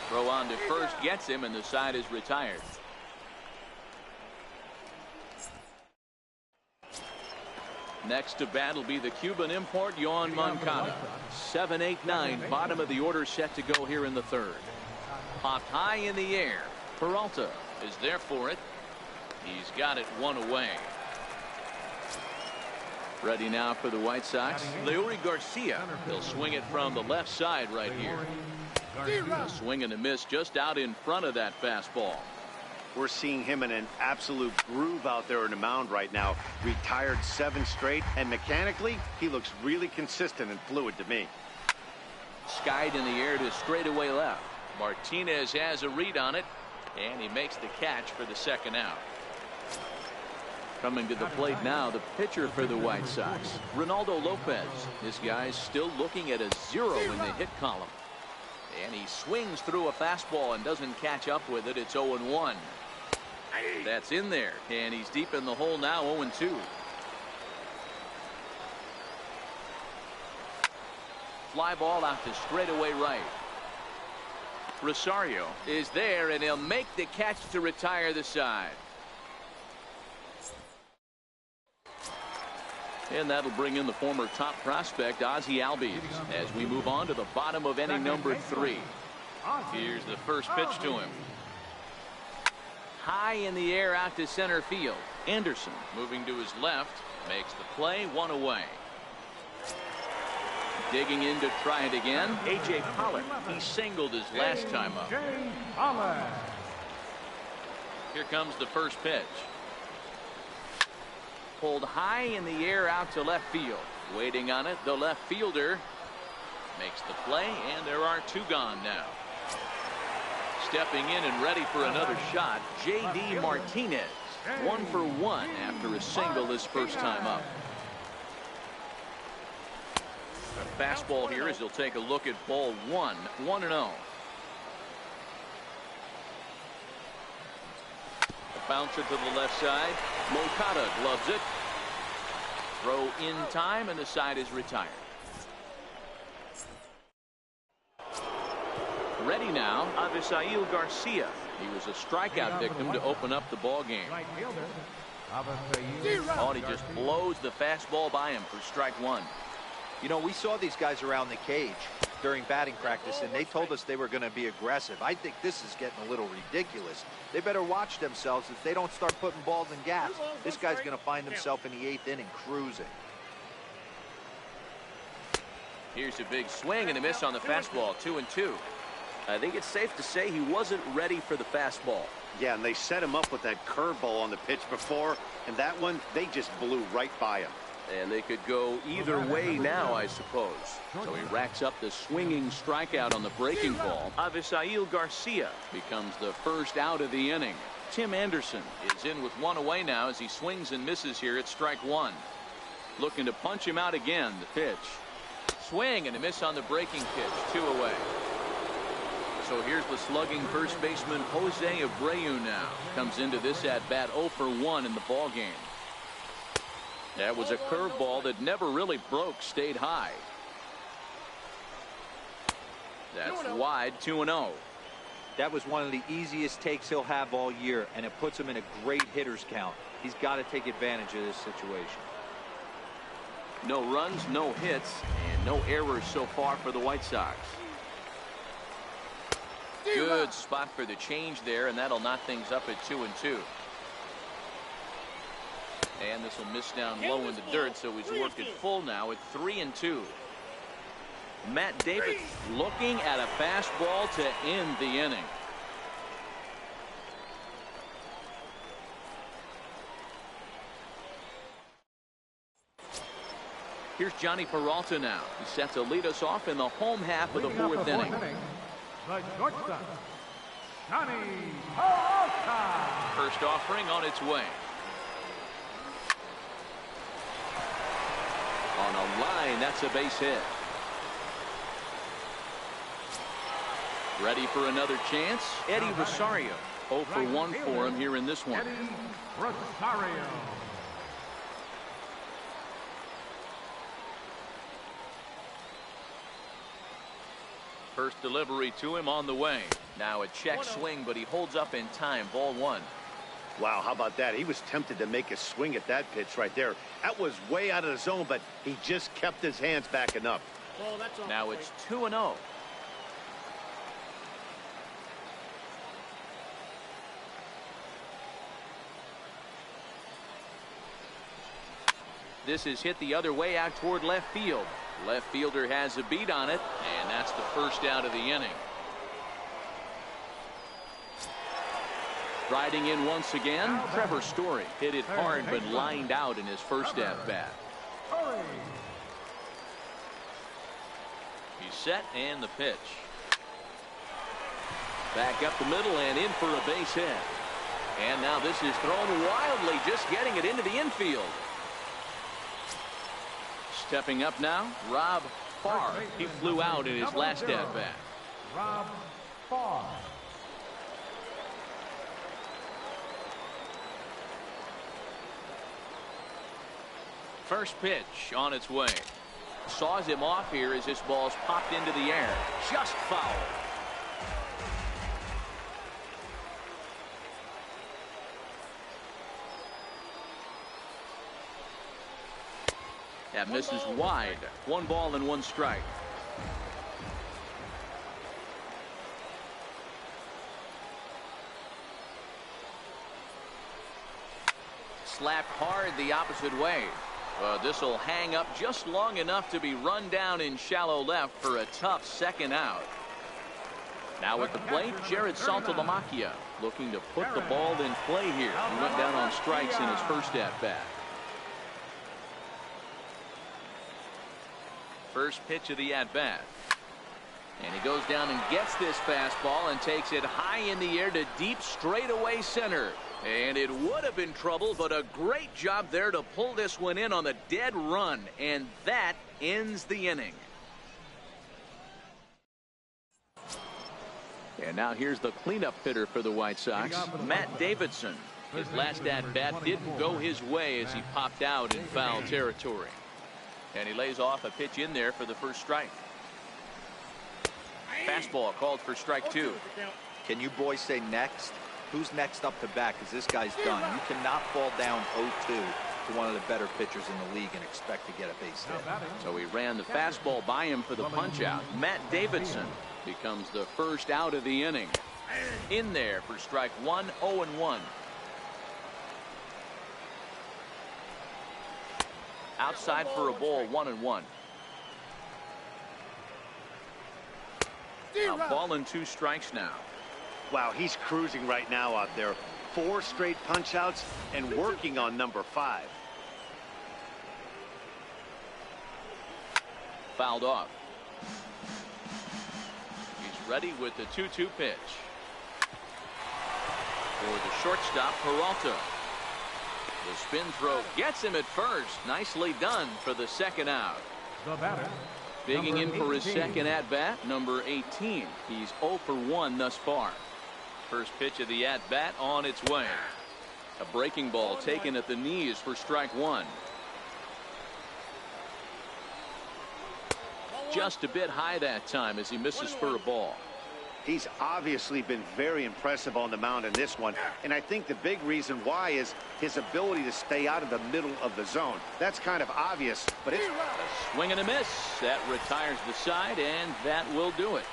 Throw on to first gets him, and the side is retired. Next to bat will be the Cuban import, Yoan Moncada. 7-8-9, bottom of the order set to go here in the third. Popped high in the air. Peralta is there for it. He's got it 1 away. Ready now for the White Sox. Leury Garcia. He'll swing it from the left side right here. A swing and a miss just out in front of that fastball. We're seeing him in an absolute groove out there in the mound right now. Retired 7 straight, and mechanically, he looks really consistent and fluid to me. Skied in the air to straightaway left. Martinez has a read on it, and he makes the catch for the second out. Coming to the plate now, the pitcher for the White Sox, Ronaldo Lopez. This guy's still looking at a 0 in the hit column. And he swings through a fastball and doesn't catch up with it. It's 0-1. That's in there, and he's deep in the hole now, 0-2. Fly ball out to straightaway right. Rosario is there, and he'll make the catch to retire the side. And that'll bring in the former top prospect, Ozzie Albies, as we move on to the bottom of inning number 3. Here's the first pitch to him. High in the air out to center field. Anderson moving to his left, makes the play, 1 away. Digging in to try it again, A.J. Pollock. He singled his last time up. Here comes the first pitch. Pulled high in the air out to left field. Waiting on it, the left fielder makes the play, and there are 2 gone now. Stepping in and ready for another shot, J.D. Martinez. 1 for 1 after a single his first time up. A fastball here as he'll take a look at ball 1, 1-0. A bouncer to the left side. Moncada gloves it. Throw in time, and the side is retired. Ready now, Avisail Garcia. He was a strikeout victim to open up the ball game. Oh, he just blows the fastball by him for strike 1. You know, we saw these guys around the cage during batting practice, and they told us they were going to be aggressive. I think this is getting a little ridiculous. They better watch themselves if they don't start putting balls in gaps. This guy's going to find himself in the 8th inning cruising. Here's a big swing and a miss on the fastball, 2-2. I think it's safe to say he wasn't ready for the fastball. Yeah, and they set him up with that curveball on the pitch before, and that one, they just blew right by him. And they could go either way now, I suppose. So he racks up the swinging strikeout on the breaking ball. Avisail Garcia becomes the first out of the inning. Tim Anderson is in with 1 away now as he swings and misses here at strike 1. Looking to punch him out again. The pitch. Swing and a miss on the breaking pitch. 2 away. So here's the slugging first baseman Jose Abreu now. Comes into this at bat 0 for 1 in the ball game. That was a curveball that never really broke, stayed high. That's wide, 2-0. That was one of the easiest takes he'll have all year, and it puts him in a great hitter's count. He's got to take advantage of this situation. No runs, no hits, and no errors so far for the White Sox. Good spot for the change there, and that'll knock things up at 2-2. And this will miss down low in the dirt, so he's worked it full now at 3-2. Matt David looking at a fastball to end the inning. Here's Johnny Peralta now. He's set to lead us off in the home half of the 4th inning. The shortstop, Johnny Peralta. First offering on its way. On a line, that's a base hit. Ready for another chance? Eddie Rosario. 0 for 1 for him here in this one. Eddie Rosario. First delivery to him on the way. Now a check swing, but he holds up in time. Ball 1. Wow, how about that? He was tempted to make a swing at that pitch right there. That was way out of the zone, but he just kept his hands back enough. Now it's 2-0. This is hit the other way out toward left field. Left fielder has a beat on it, and that's the first out of the inning. Riding in once again, Trevor Story. Hit it hard, but lined out in his first at-bat. He's set, and the pitch. Back up the middle and in for a base hit. And now this is thrown wildly, just getting it into the infield. Stepping up now, Rob Farr. He flew out in his last at-bat. Rob Farr. First pitch on its way. Saws him off here as this ball's popped into the air. Just foul. That misses wide. 1 ball and 1 strike. Slapped hard the opposite way. This will hang up just long enough to be run down in shallow left for a tough second out. Now at the plate, Jared Saltalamacchia looking to put the ball in play here. He went down on strikes in his first at-bat. First pitch of the at-bat. And he goes down and gets this fastball and takes it high in the air to deep straightaway center. And it would have been trouble, but a great job there to pull this one in on the dead run. And that ends the inning. And now here's the cleanup hitter for the White Sox, Matt Davidson. His last at-bat didn't go his way as he popped out in foul territory. And he lays off a pitch in there for the first strike. Fastball called for strike 2. Can you boys say next? Who's next up to bat? Because this guy's done. You cannot fall down 0-2 to one of the better pitchers in the league and expect to get a base hit. So he ran the fastball by him for the punch out. Matt Davidson becomes the first out of the inning. In there for strike 1, 0-1. Outside for a ball, 1-1. A ball and 2 strikes now. Wow, he's cruising right now out there. 4 straight punch outs and working on number 5. Fouled off. He's ready with the 2-2 pitch. For the shortstop, Peralta. The spin throw gets him at first. Nicely done for the second out. The batter. Digging in for his second at-bat, number 18. He's 0 for 1 thus far. First pitch of the at-bat on its way. A breaking ball taken at the knees for strike 1. Just a bit high that time as he misses for a ball. He's obviously been very impressive on the mound in this one, and I think the big reason why is his ability to stay out of the middle of the zone. That's kind of obvious, but it's a swing and a miss. That retires the side, and that will do it.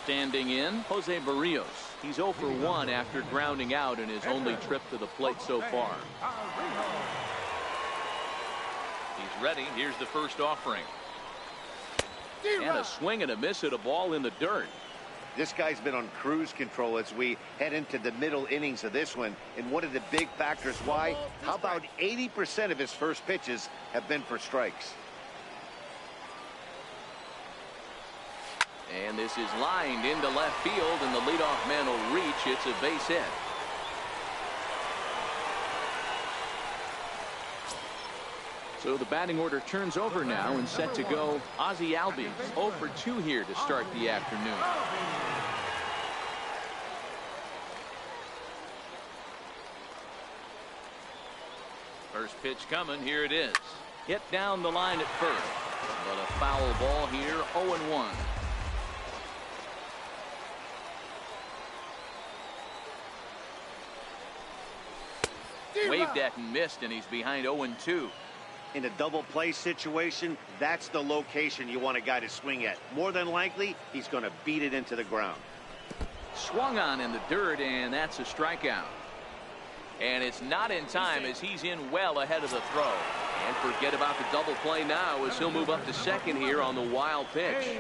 Standing in, Jose Barrios. He's 0 for 1 after grounding out in his only trip to the plate so far. He's ready. Here's the first offering. And a swing and a miss at a ball in the dirt. This guy's been on cruise control as we head into the middle innings of this one. And one of the big factors why, how about 80% of his first pitches have been for strikes? And this is lined into left field, and the leadoff man will reach. It's a base hit. So the batting order turns over now and set to go Ozzie Albies. 0 for 2 here to start the afternoon. First pitch coming. Here it is. Hit down the line at first. But a foul ball here. 0-1. Waved at and missed, and he's behind 0-2. In a double play situation, that's the location you want a guy to swing at. More than likely, he's going to beat it into the ground. Swung on in the dirt, and that's a strikeout. And it's not in time as he's in well ahead of the throw. And forget about the double play now as he'll move up to second here on the wild pitch.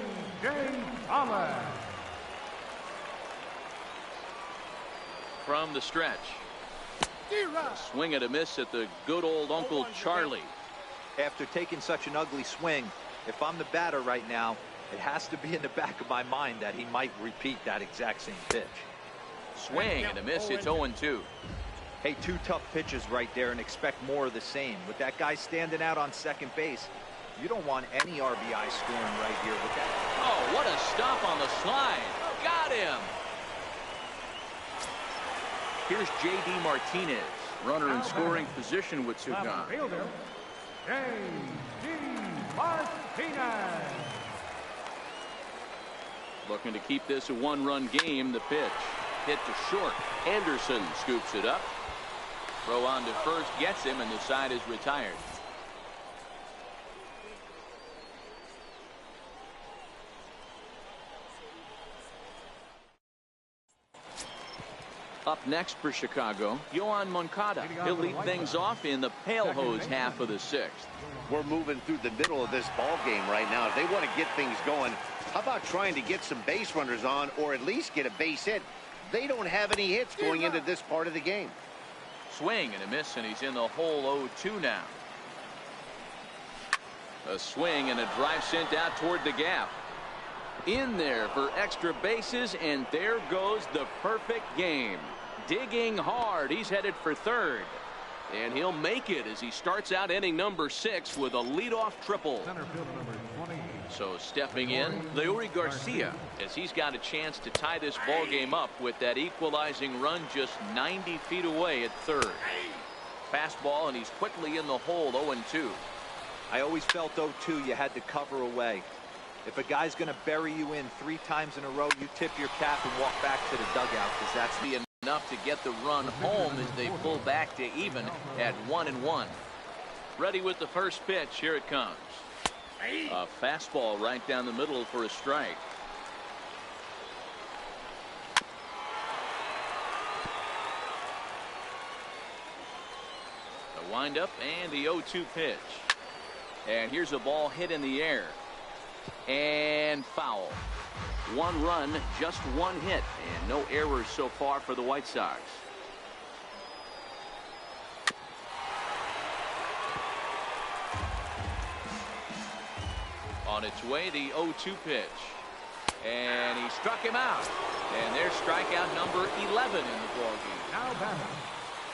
From the stretch. A swing and a miss at the good old Uncle Charlie. After taking such an ugly swing, if I'm the batter right now, it has to be in the back of my mind that he might repeat that exact same pitch. Swing and a miss. It's 0-2. Hey, 2 tough pitches right there and expect more of the same. With that guy standing out on second base, you don't want any RBI scoring right here with that. Oh, what a stop on the slide. Got him. Here's J.D. Martinez, runner in scoring position with 2 gone. J.D. Martinez. Looking to keep this a 1-run game. The pitch hit to short. Anderson scoops it up. Throw on to first gets him, and the side is retired. Up next for Chicago, Yoan Moncada. He'll lead things off in the pale hose half of the 6th. We're moving through the middle of this ball game right now. If they want to get things going, how about trying to get some base runners on or at least get a base hit? They don't have any hits going into this part of the game. Swing and a miss, and he's in the hole 0-2 now. A swing and a drive sent out toward the gap. In there for extra bases, and there goes the perfect game. Digging hard, he's headed for third. And he'll make it as he starts out inning number 6 with a leadoff triple. So stepping in, Leury Garcia, as he's got a chance to tie this ball game up with that equalizing run just 90 feet away at third. Fastball, and he's quickly in the hole. 0-2. I always felt 0-2 you had to cover away. If a guy's going to bury you in 3 times in a row, you tip your cap and walk back to the dugout, because that's the enough to get the run home as they pull back to even at 1-1. Ready with the first pitch. Here it comes. A fastball right down the middle for a strike. The windup and the 0-2 pitch. And here's a ball hit in the air. And foul. 1 run, just 1 hit, and no errors so far for the White Sox. On its way, the 0-2 pitch. And he struck him out. And there's strikeout number 11 in the ballgame.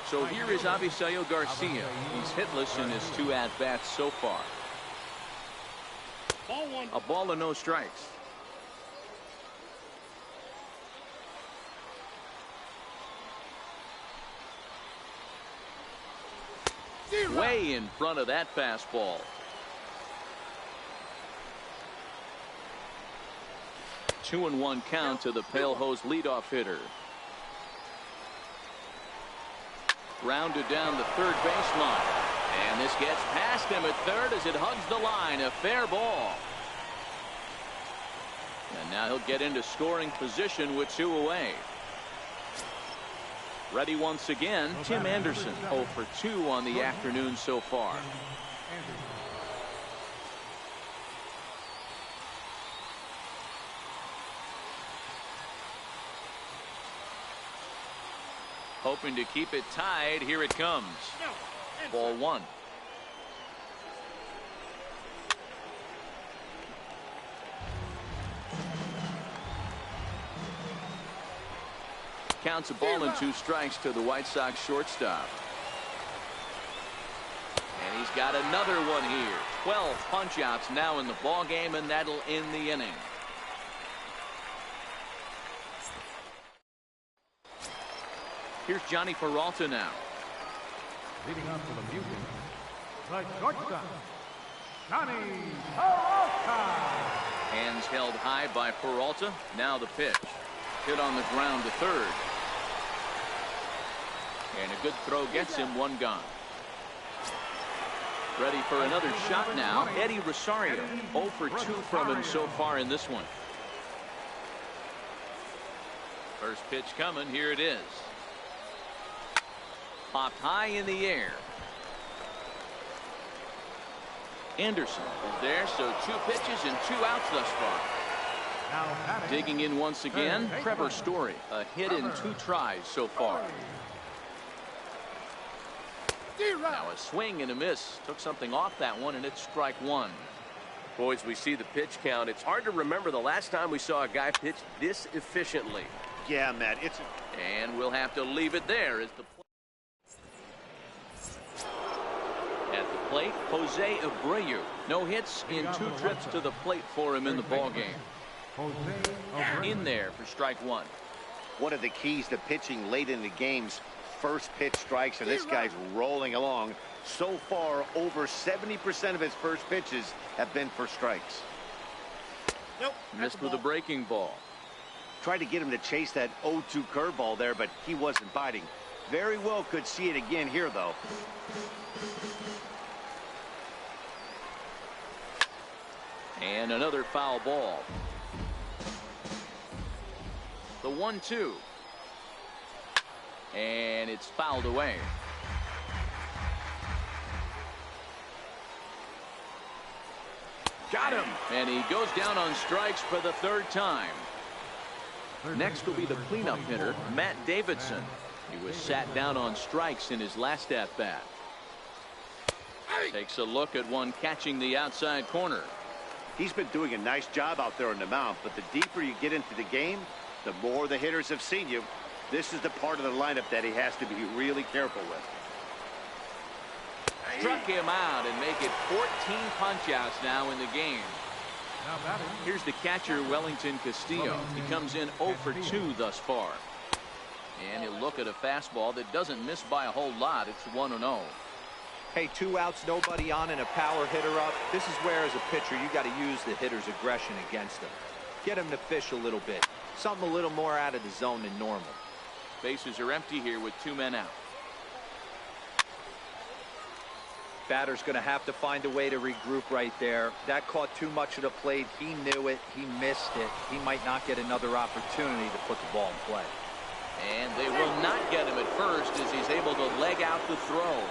So here is Avisaíl Garcia. He's hitless in his 2 at-bats so far. A ball and no strikes. Way in front of that fastball. Two and 1 count to the pale hose leadoff hitter. Grounded down the third baseline. And this gets past him at third as it hugs the line. A fair ball. And now he'll get into scoring position with 2 away. Ready once again, Tim Anderson. 0 for 2 on the afternoon so far. Hoping to keep it tied. Here it comes. Ball 1. Counts a ball and 2 strikes to the White Sox shortstop. And he's got another one here. 12 punch-outs now in the ball game, and that'll end the inning. Here's Johnny Peralta now. Leading up to the music, the shortstop, Johnny Peralta. Hands held high by Peralta. Now the pitch. Hit on the ground to third. And a good throw gets him one gone. Ready for another shot now. Eddie Rosario. 0 for 2 from him so far in this one. First pitch coming. Here it is. Popped high in the air. Anderson is there, so 2 pitches and 2 outs thus far. Digging in once again, Trevor Story. A hit in 2 tries so far. Now a swing and a miss. Took something off that one, and it's strike 1. Boys, we see the pitch count. It's hard to remember the last time we saw a guy pitch this efficiently. Yeah, Matt, And we'll have to leave it there as the at the plate, Jose Abreu. No hits in 2 trips to the plate for him in the ball game. In there for strike 1. one of the keys to pitching late in the games. First pitch strikes, and this guy's rolling along. So far, over 70% of his first pitches have been for strikes. Nope. Missed with a breaking ball. Tried to get him to chase that 0-2 curveball there, but he wasn't biting. Very well could see it again here, though. And another foul ball. The 1-2. And it's fouled away. Got him. And he goes down on strikes for the 3rd time. Next will be the cleanup hitter, Matt Davidson. He was sat down on strikes in his last at-bat. Takes a look at one catching the outside corner. He's been doing a nice job out there on the mound, but the deeper you get into the game, the more the hitters have seen you. This is the part of the lineup that he has to be really careful with. Struck him out and make it 14 punch-outs now in the game. Here's the catcher, Wellington Castillo. He comes in 0 for 2 thus far. And he'll look at a fastball that doesn't miss by a whole lot. It's 1-0. Hey, 2 outs, nobody on, and a power hitter up. This is where, as a pitcher, you got to use the hitter's aggression against him. Get him to fish a little bit. Something a little more out of the zone than normal. Bases are empty here with 2 men out. Batter's going to have to find a way to regroup right there. That caught too much of the plate. He knew it. He missed it. He might not get another opportunity to put the ball in play. And they will not get him at first as he's able to leg out the throw.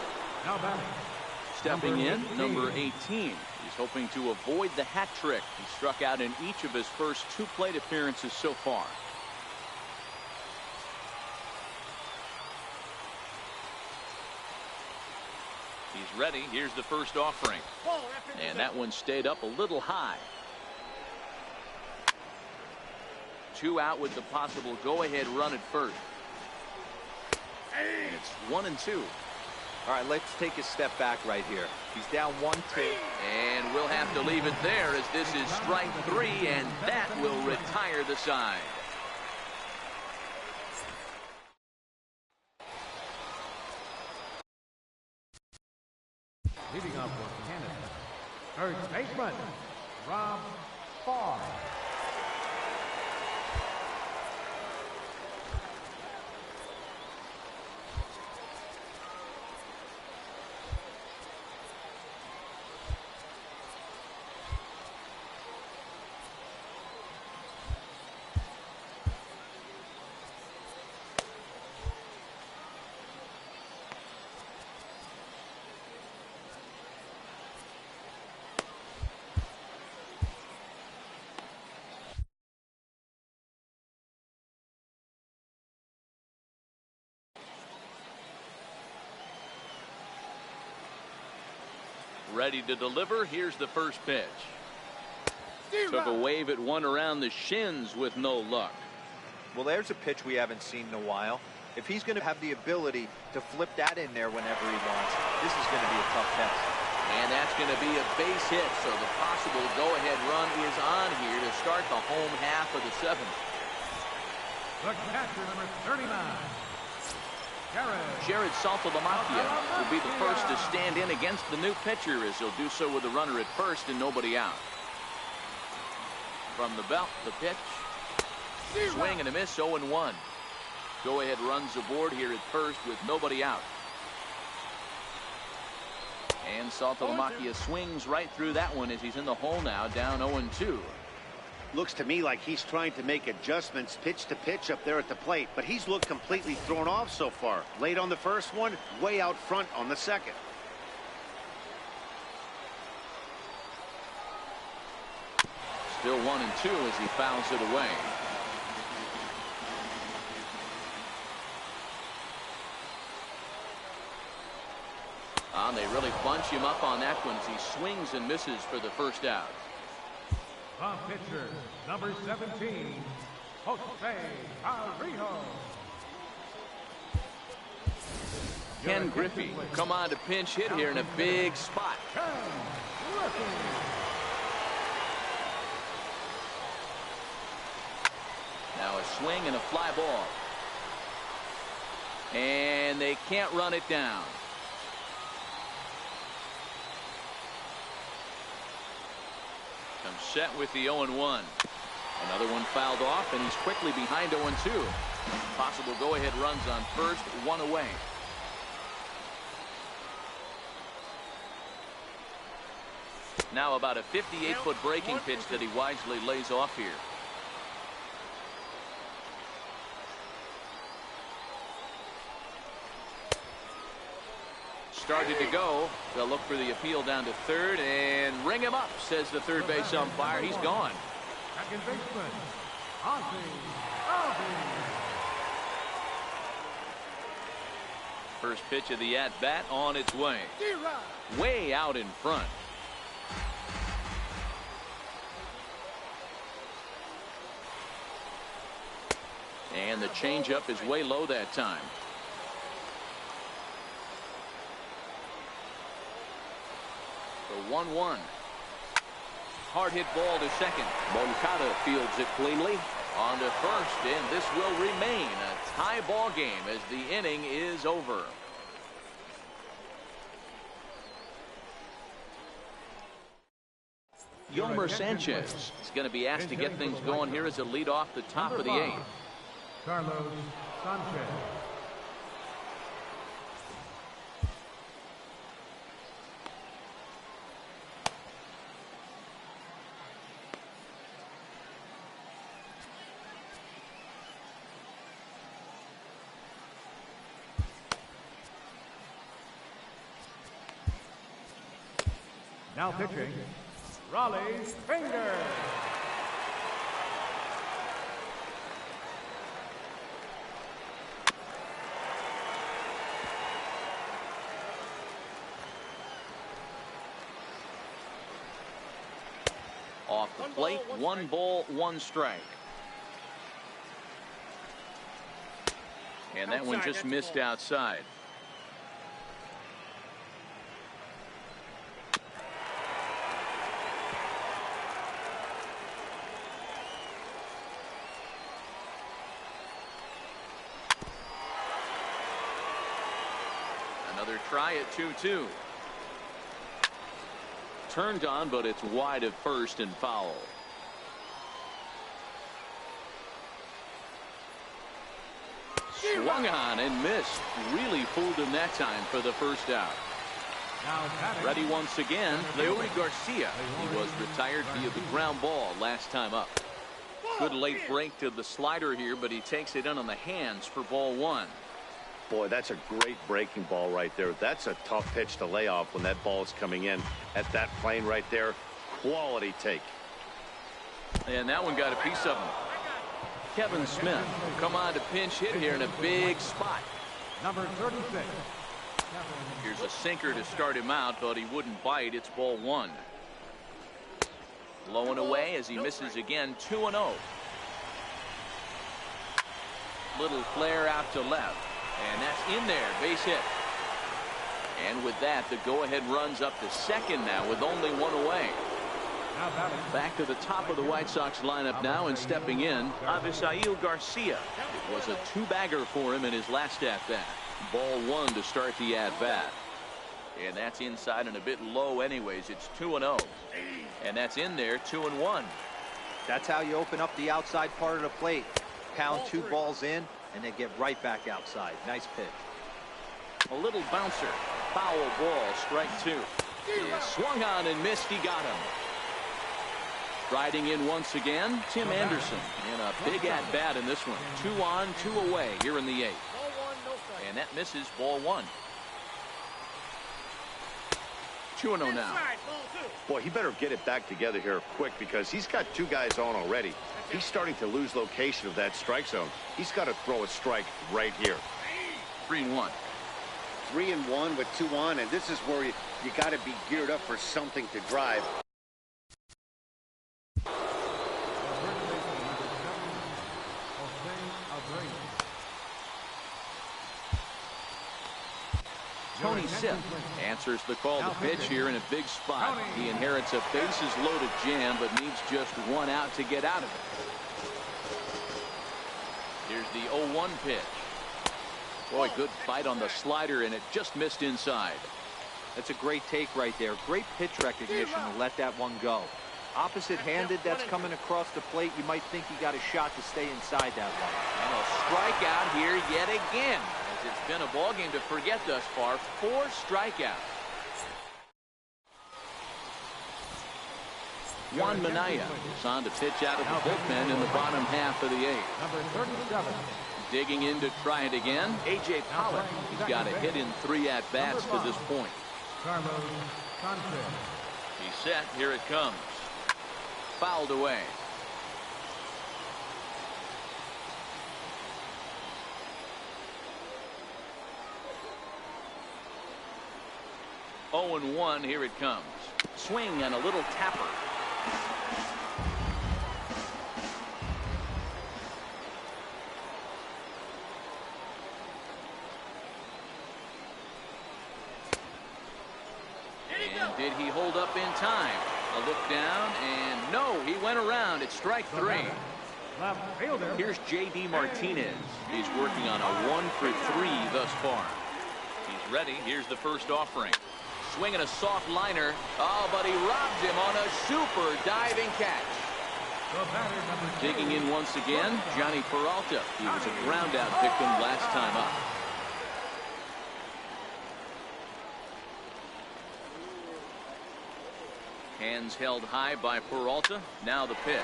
Stepping in, number 18. He's hoping to avoid the hat trick. He struck out in each of his first 2 plate appearances so far. He's ready. Here's the first offering. And that one stayed up a little high. 2 out with the possible go-ahead run at first. And it's 1-2. All right, let's take a step back right here. He's down 1-2. And we'll have to leave it there as this is strike 3, and that will retire the side. Leading up for Canada, third baseman, Farr. Ready to deliver. Here's the first pitch. Took a wave at one around the shins with no luck. Well, there's a pitch we haven't seen in a while. If he's going to have the ability to flip that in there whenever he wants, this is going to be a tough test. And that's going to be a base hit, so the possible go-ahead run is on here to start the home half of the seventh. The catcher, number 39, Jared Saltalamacchia will be the first to stand in against the new pitcher, as he'll do so with a runner at first and nobody out. From the belt, the pitch. Swing and a miss, 0-1. Go-ahead runs aboard here at first with nobody out. And Saltalamacchia swings right through that one as he's in the hole now, down 0-2. Looks to me like he's trying to make adjustments pitch to pitch up there at the plate, but he's looked completely thrown off so far. Late on the first one, way out front on the second. Still 1-2 as he fouls it away. They really bunch him up on that one as he swings and misses for the first out. the pitcher, number 17, Jose Carrillo. Ken Griffey come on to pinch hit here in a big spot. Now a swing and a fly ball. And they can't run it down. Comes set with the 0-1. Another one fouled off, and he's quickly behind 0-2. Possible go-ahead runs on first, one away. Now about a 58-foot breaking pitch that he wisely lays off here. Started to go. They'll look for the appeal down to third and ring him up, says the third base umpire. He's gone. Second baseman, Ozzie. First pitch of the at-bat on its way. Way out in front. And the changeup is way low that time. The 1-1. Hard hit ball to second. Moncada fields it cleanly. On to first, and this will remain a tie ball game as the inning is over. Yolmer Sanchez is going to be asked to get things going here as a lead off the top of the eighth. Carlos Sanchez. Now pitching, Raleigh Finger. Off the plate, 1 ball, 1 strike. And that one just missed outside. Another try at 2-2. Turned on, but it's wide of first and foul. Swung on and missed. Really fooled him that time for the first out. Ready once again, Leury Garcia. He was retired via the ground ball last time up. Good late break to the slider here, but he takes it in on the hands for ball 1. Boy, that's a great breaking ball right there. That's a tough pitch to lay off when that ball is coming in at that plane right there. Quality take. And that one got a piece of him. Kevin Smith will come on to pinch hit here in a big spot. Number 36. Here's a sinker to start him out, but he wouldn't bite. It's ball 1. Low and away as he misses again. 2-0. Little flare out to left. And that's in there, base hit. And with that, the go-ahead runs up to second now with only one away. Back to the top of the White Sox lineup now, and stepping in, Avisail Garcia. It was a two-bagger for him in his last at-bat. Ball one to start the at-bat. And that's inside and a bit low anyways. It's 2-0. And that's in there, 2-1. That's how you open up the outside part of the plate. Pound two balls in, and then get right back outside. Nice pitch. A little bouncer. Foul ball, strike two. Yeah, swung on and missed. He got him. Riding in once again, Tim Anderson. And a big at-bat in this one. 2 on, 2 away here in the 8th. And that misses, ball one. 2-0 now. Boy, he better get it back together here quick because he's got 2 guys on already. He's starting to lose location of that strike zone. He's got to throw a strike right here. 3-1. 3-1 with 2 on, and this is where you got to be geared up for something to drive. Tony Sipp answers the call to pitch here in a big spot. He inherits a bases-loaded jam, but needs just 1 out to get out of it. Here's the 0-1 pitch. Boy, good fight on the slider, and it just missed inside. That's a great take right there. Great pitch recognition to let that one go. Opposite-handed, that's coming across the plate. You might think he got a shot to stay inside that one. And a strikeout here yet again. It's been a ball game to forget thus far. 4 strikeouts. Juan Minaya is on to pitch out of the bullpen in the bottom half of the 8th. Number 37. Digging in to try it again, A.J. Pollock. He's got a hit in 3 at-bats to this point. Carlos Sanchez. He's set. Here it comes. Fouled away. Oh, and 1. Here it comes. Swing and a little tapper. And did he hold up in time? A look down, and no, he went around. It's strike 3. Left fielder. Here's J.D. Martinez. He's working on a 1 for 3 thus far. He's ready. Here's the first offering. Swinging a soft liner. Oh, but he robbed him on a super diving catch. Digging in once again, Johnny Peralta. He was a ground out victim last time up. Hands held high by Peralta. Now the pitch.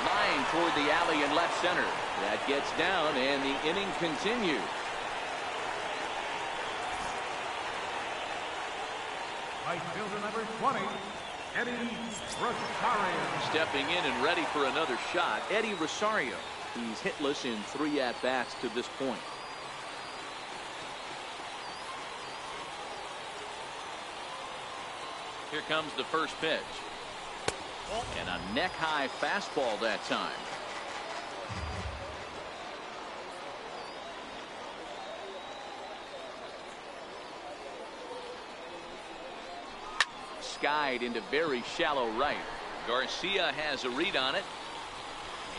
Line toward the alley in left center. That gets down, and the inning continues. Right fielder number 20, Eddie Rosario. Stepping in and ready for another shot, Eddie Rosario. He's hitless in 3 at-bats to this point. Here comes the first pitch. And a neck-high fastball that time. Skied into very shallow right. Garcia has a read on it.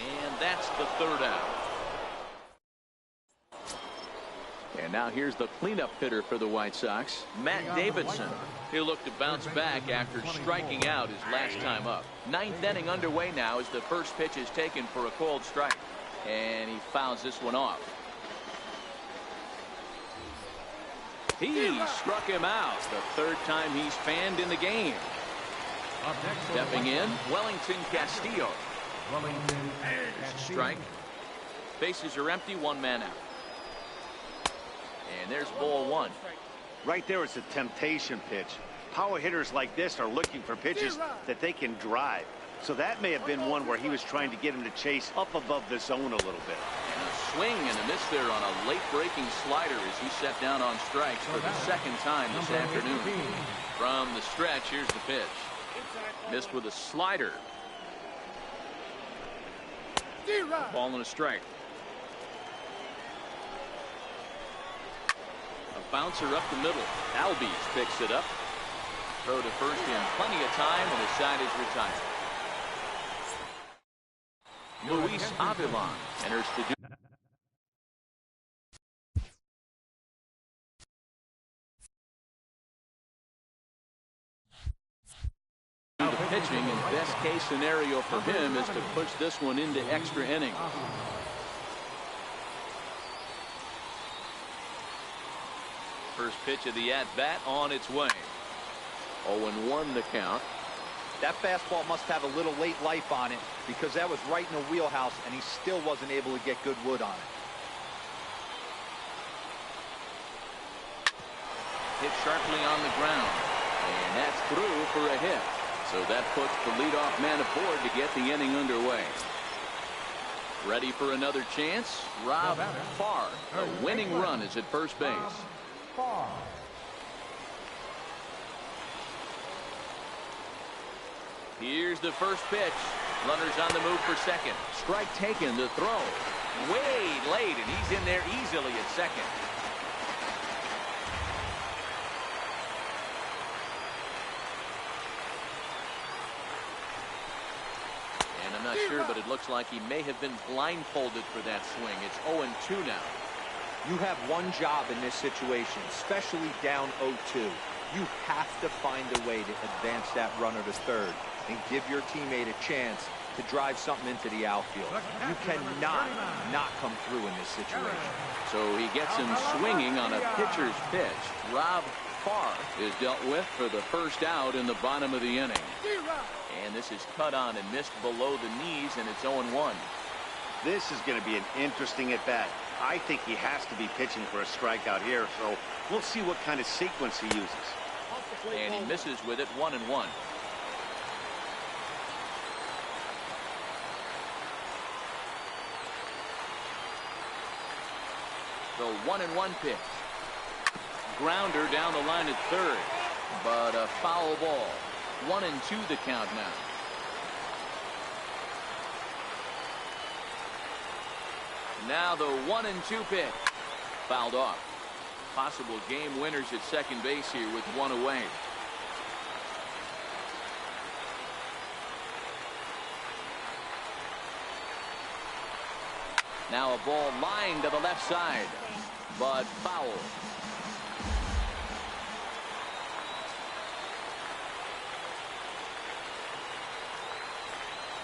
And that's the 3rd out. And now here's the cleanup hitter for the White Sox, Matt Davidson. He'll look to bounce back after striking out his last time up. 9th inning underway now as the first pitch is taken for a called strike. And he fouls this one off. He struck him out. The 3rd time he's fanned in the game. Stepping in, Wellington Castillo. Strike. Bases are empty, 1 man out. And there's ball 1. Right there, it's a temptation pitch. Power hitters like this are looking for pitches that they can drive. So that may have been one where he was trying to get him to chase up above the zone a little bit. And a swing and a miss there on a late breaking slider as he set down on strikes for the 2nd time this afternoon. From the stretch, here's the pitch. Missed with a slider. Ball and a strike. A bouncer up the middle. Albies picks it up. Throw to first in plenty of time, and his side is retired. Luis Avilan enters the duel. The pitching, and best case scenario for him is to push this one into extra innings. First pitch of the at-bat on its way. 0-1 the count. That fastball must have a little late life on it because that was right in the wheelhouse, and he still wasn't able to get good wood on it. Hit sharply on the ground, and that's through for a hit. So that puts the leadoff man aboard to get the inning underway. Ready for another chance? Rob Farr. A winning run is at first base. Farr. Here's the first pitch. Runners on the move for second. Strike taken, the throw. Way late, and he's in there easily at second. And I'm not sure, but it looks like he may have been blindfolded for that swing. It's 0-2 now. You have one job in this situation, especially down 0-2. You have to find a way to advance that runner to third and give your teammate a chance to drive something into the outfield. You cannot not come through in this situation. So he gets him swinging on a pitcher's pitch. Rob Farr is dealt with for the first out in the bottom of the inning. And this is cut on and missed below the knees, and it's 0-1. This is going to be an interesting at-bat. I think he has to be pitching for a strikeout here, so we'll see what kind of sequence he uses. And he misses with it, 1-1. The 1-1 pitch. Grounder down the line at third, but a foul ball. 1-2 the count now. Now the 1-2 pitch. Fouled off. Possible game winners at second base here with one away. Now a ball lined to the left side, but foul.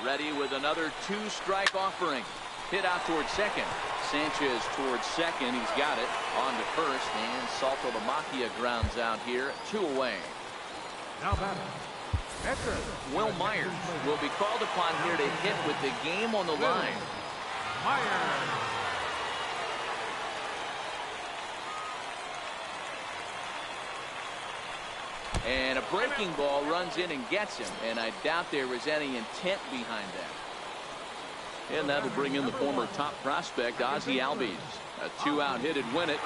Ready with another two-strike offering. Hit out towards second. Sanchez towards second. He's got it. On to first, and Saltalamacchia grounds out here. 2 away. Now batting. Will Myers will be called upon here to hit with the game on the line. Myers. And a breaking ball runs in and gets him, and I doubt there was any intent behind that. And that'll bring in the former top prospect, Ozzie Albies. A 2-out hit would win it.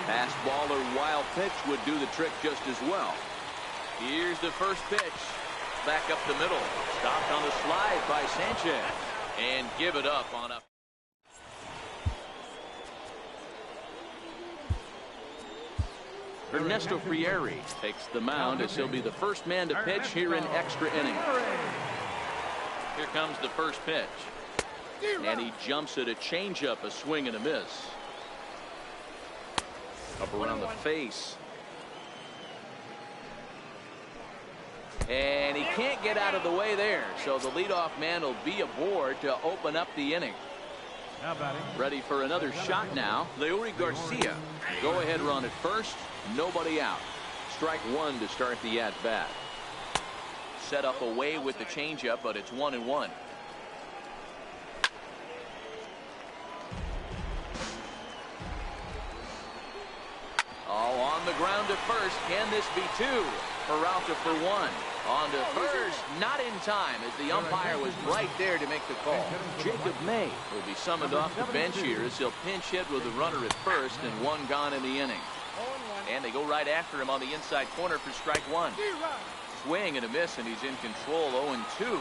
Pass ball or wild pitch would do the trick just as well. Here's the first pitch. Back up the middle. Stopped on the slide by Sanchez. And give it up on a... Ernesto Frieri takes the mound as he'll be the first man to pitch here in extra innings. Here comes the first pitch. And he jumps at a changeup, a swing and a miss. Up around the face. And he can't get out of the way there. So the leadoff man will be aboard to open up the inning. Now batting. Ready for another shot now. Leury Garcia. Go ahead run at first. Nobody out. Strike one to start the at-bat. Set up away with the changeup, but it's 1-1. Oh, on the ground to first. Can this be two? Peralta for one. On to first. Not in time, as the umpire was right there to make the call. Jacob May will be summoned off the bench here as he'll pinch hit with a runner at first and one gone in the inning. And they go right after him on the inside corner for strike one. Swing and a miss, and he's in control. 0-2.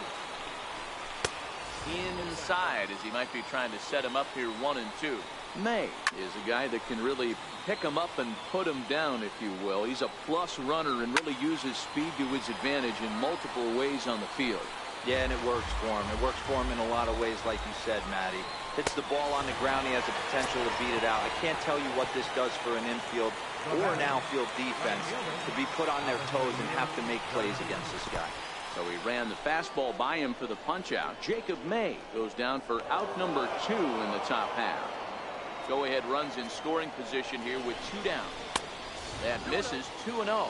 inside as he might be trying to set him up here 1-2. May is a guy that can really pick him up and put him down, if you will. He's a plus runner and really uses speed to his advantage in multiple ways on the field. Yeah, and it works for him. It works for him in a lot of ways, like you said, Matty. Hits the ball on the ground. He has the potential to beat it out. I can't tell you what this does for an infield or an outfield defense to be put on their toes and have to make plays against this guy. So he ran the fastball by him for the punch-out. Jacob May goes down for out number 2 in the top half. Go-ahead runs in scoring position here with 2 down. That misses 2-0.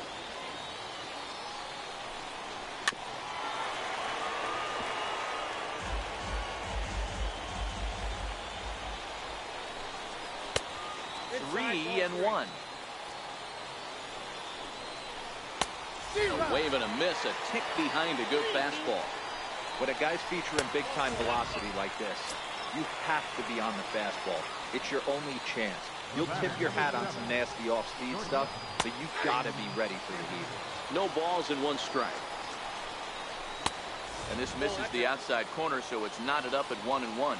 Three and 1. A wave and a miss, a tick behind a good fastball. When a guy's featuring big-time velocity like this, you have to be on the fastball. It's your only chance. You'll tip your hat on some nasty off-speed stuff, but you've got to be ready for the heat. No balls and 1 strike. And this misses the outside corner, so it's knotted up at 1-1.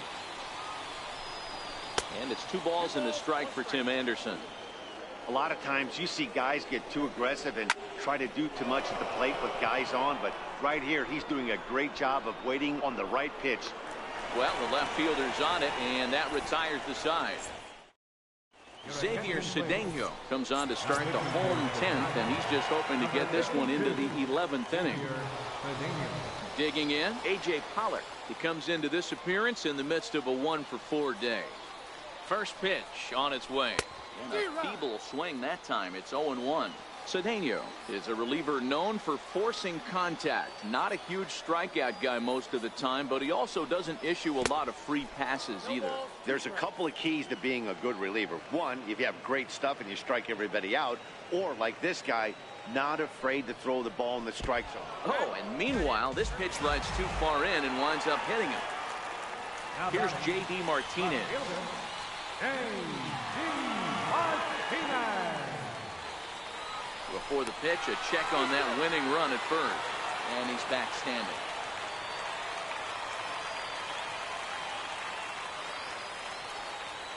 And it's 2 balls and a strike for Tim Anderson. A lot of times you see guys get too aggressive and try to do too much at the plate with guys on, but right here he's doing a great job of waiting on the right pitch. Well, the left fielder's on it, and that retires the side. Xavier Cedeno comes on to start the home 10th, and he's just hoping to get this one into the 11th inning. Digging in, A.J. Pollard. He comes into this appearance in the midst of a 1-for-4 day. First pitch on its way. And a feeble swing that time. It's 0-1. Cedeno is a reliever known for forcing contact. Not a huge strikeout guy most of the time, but he also doesn't issue a lot of free passes either. There's a couple of keys to being a good reliever. One, if you have great stuff and you strike everybody out, or like this guy, not afraid to throw the ball in the strike zone. Oh, and meanwhile, this pitch rides too far in and winds up hitting him. Here's J.D. Martinez. Before the pitch, a check on that winning run at first. And he's back standing.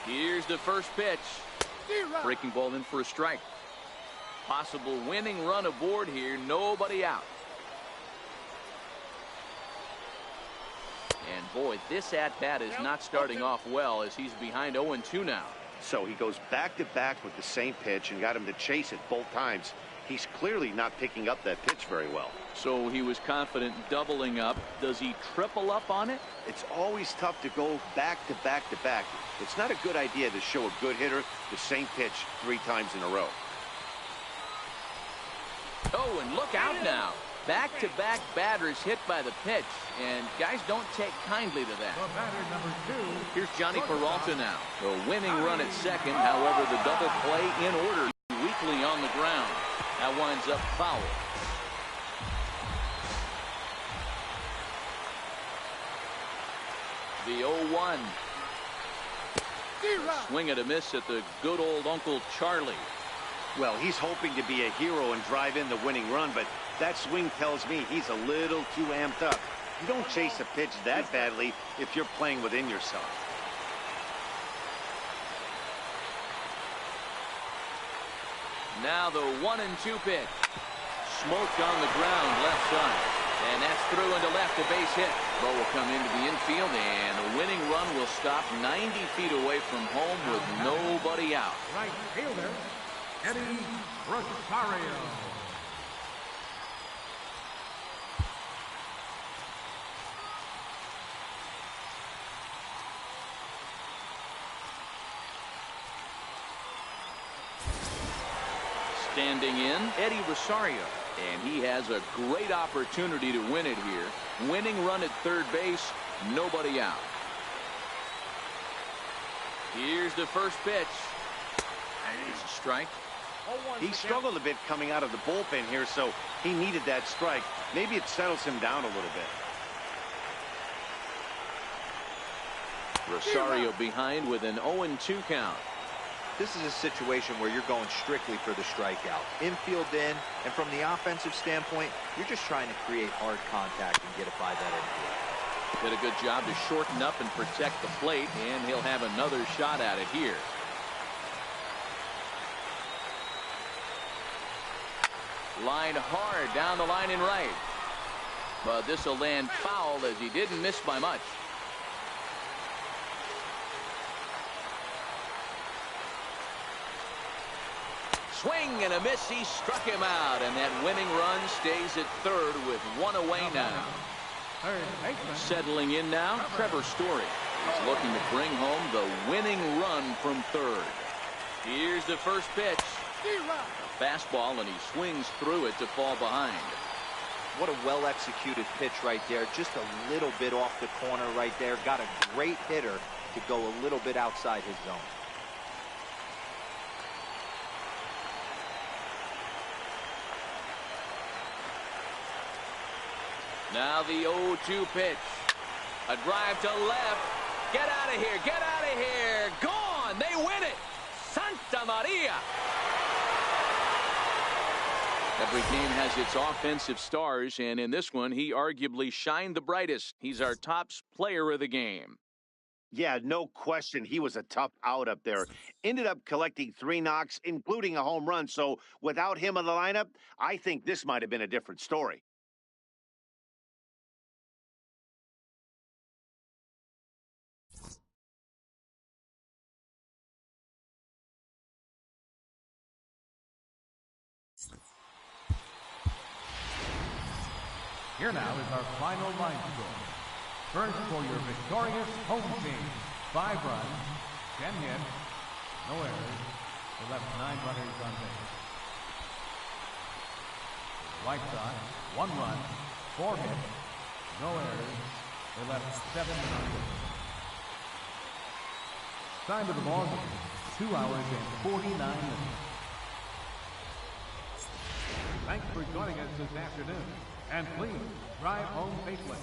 Here's the first pitch. Breaking ball in for a strike. Possible winning run aboard here. Nobody out. And boy, this at-bat is not starting off well as he's behind 0-2 now. So he goes back-to-back with the same pitch and got him to chase it both times. He's clearly not picking up that pitch very well. So he was confident doubling up. Does he triple up on it? It's always tough to go back-to-back-to-back. It's not a good idea to show a good hitter the same pitch 3 times in a row. Oh, and look out now. Back-to-back batters hit by the pitch, and guys don't take kindly to that. Here's Johnny Peralta now. The winning run at second, however, the double play in order weakly on the ground. That winds up foul. The 0-1. Swing and a miss at the good old Uncle Charlie. Well, he's hoping to be a hero and drive in the winning run, but that swing tells me he's a little too amped up. You don't chase a pitch that badly if you're playing within yourself. Now the 1-2 pitch. Smoked on the ground left side. And that's through into left, a base hit. Ball will come into the infield, and a winning run will stop 90 feet away from home with nobody out. Right fielder, Eddie Rosario. Standing in, Eddie Rosario. And he has a great opportunity to win it here. Winning run at third base, nobody out. Here's the first pitch. It's a strike. He struggled a bit coming out of the bullpen here, so he needed that strike. Maybe it settles him down a little bit. Rosario behind with an 0-2 count. This is a situation where you're going strictly for the strikeout. Infield in, and from the offensive standpoint, you're just trying to create hard contact and get it by that infield. Did a good job to shorten up and protect the plate, and he'll have another shot at it here. Line hard down the line and right. But this will land foul as he didn't miss by much. Swing and a miss. He struck him out, and that winning run stays at third with one away now. Settling in now, Trevor Story. He's looking to bring home the winning run from third. Here's the first pitch. A fastball, and he swings through it to fall behind. What a well-executed pitch right there. Just a little bit off the corner right there. Got a great hitter to go a little bit outside his zone. Now the 0-2 pitch. A drive to left. Get out of here. Get out of here. Gone. They win it. Santa Maria. Every game has its offensive stars, and in this one, he arguably shined the brightest. He's our top player of the game. Yeah, no question. He was a tough out up there. Ended up collecting 3 knocks, including a home run. So without him in the lineup, I think this might have been a different story. Here now is our final line score. First for your victorious home team. 5 runs, 10 hits, no errors. They left 9 runners on base. White Sox, 1 run, 4 hits, no errors. They left 7 on base. Time of the ball game, 2 hours and 49 minutes. Thanks for joining us this afternoon. And please drive home safely.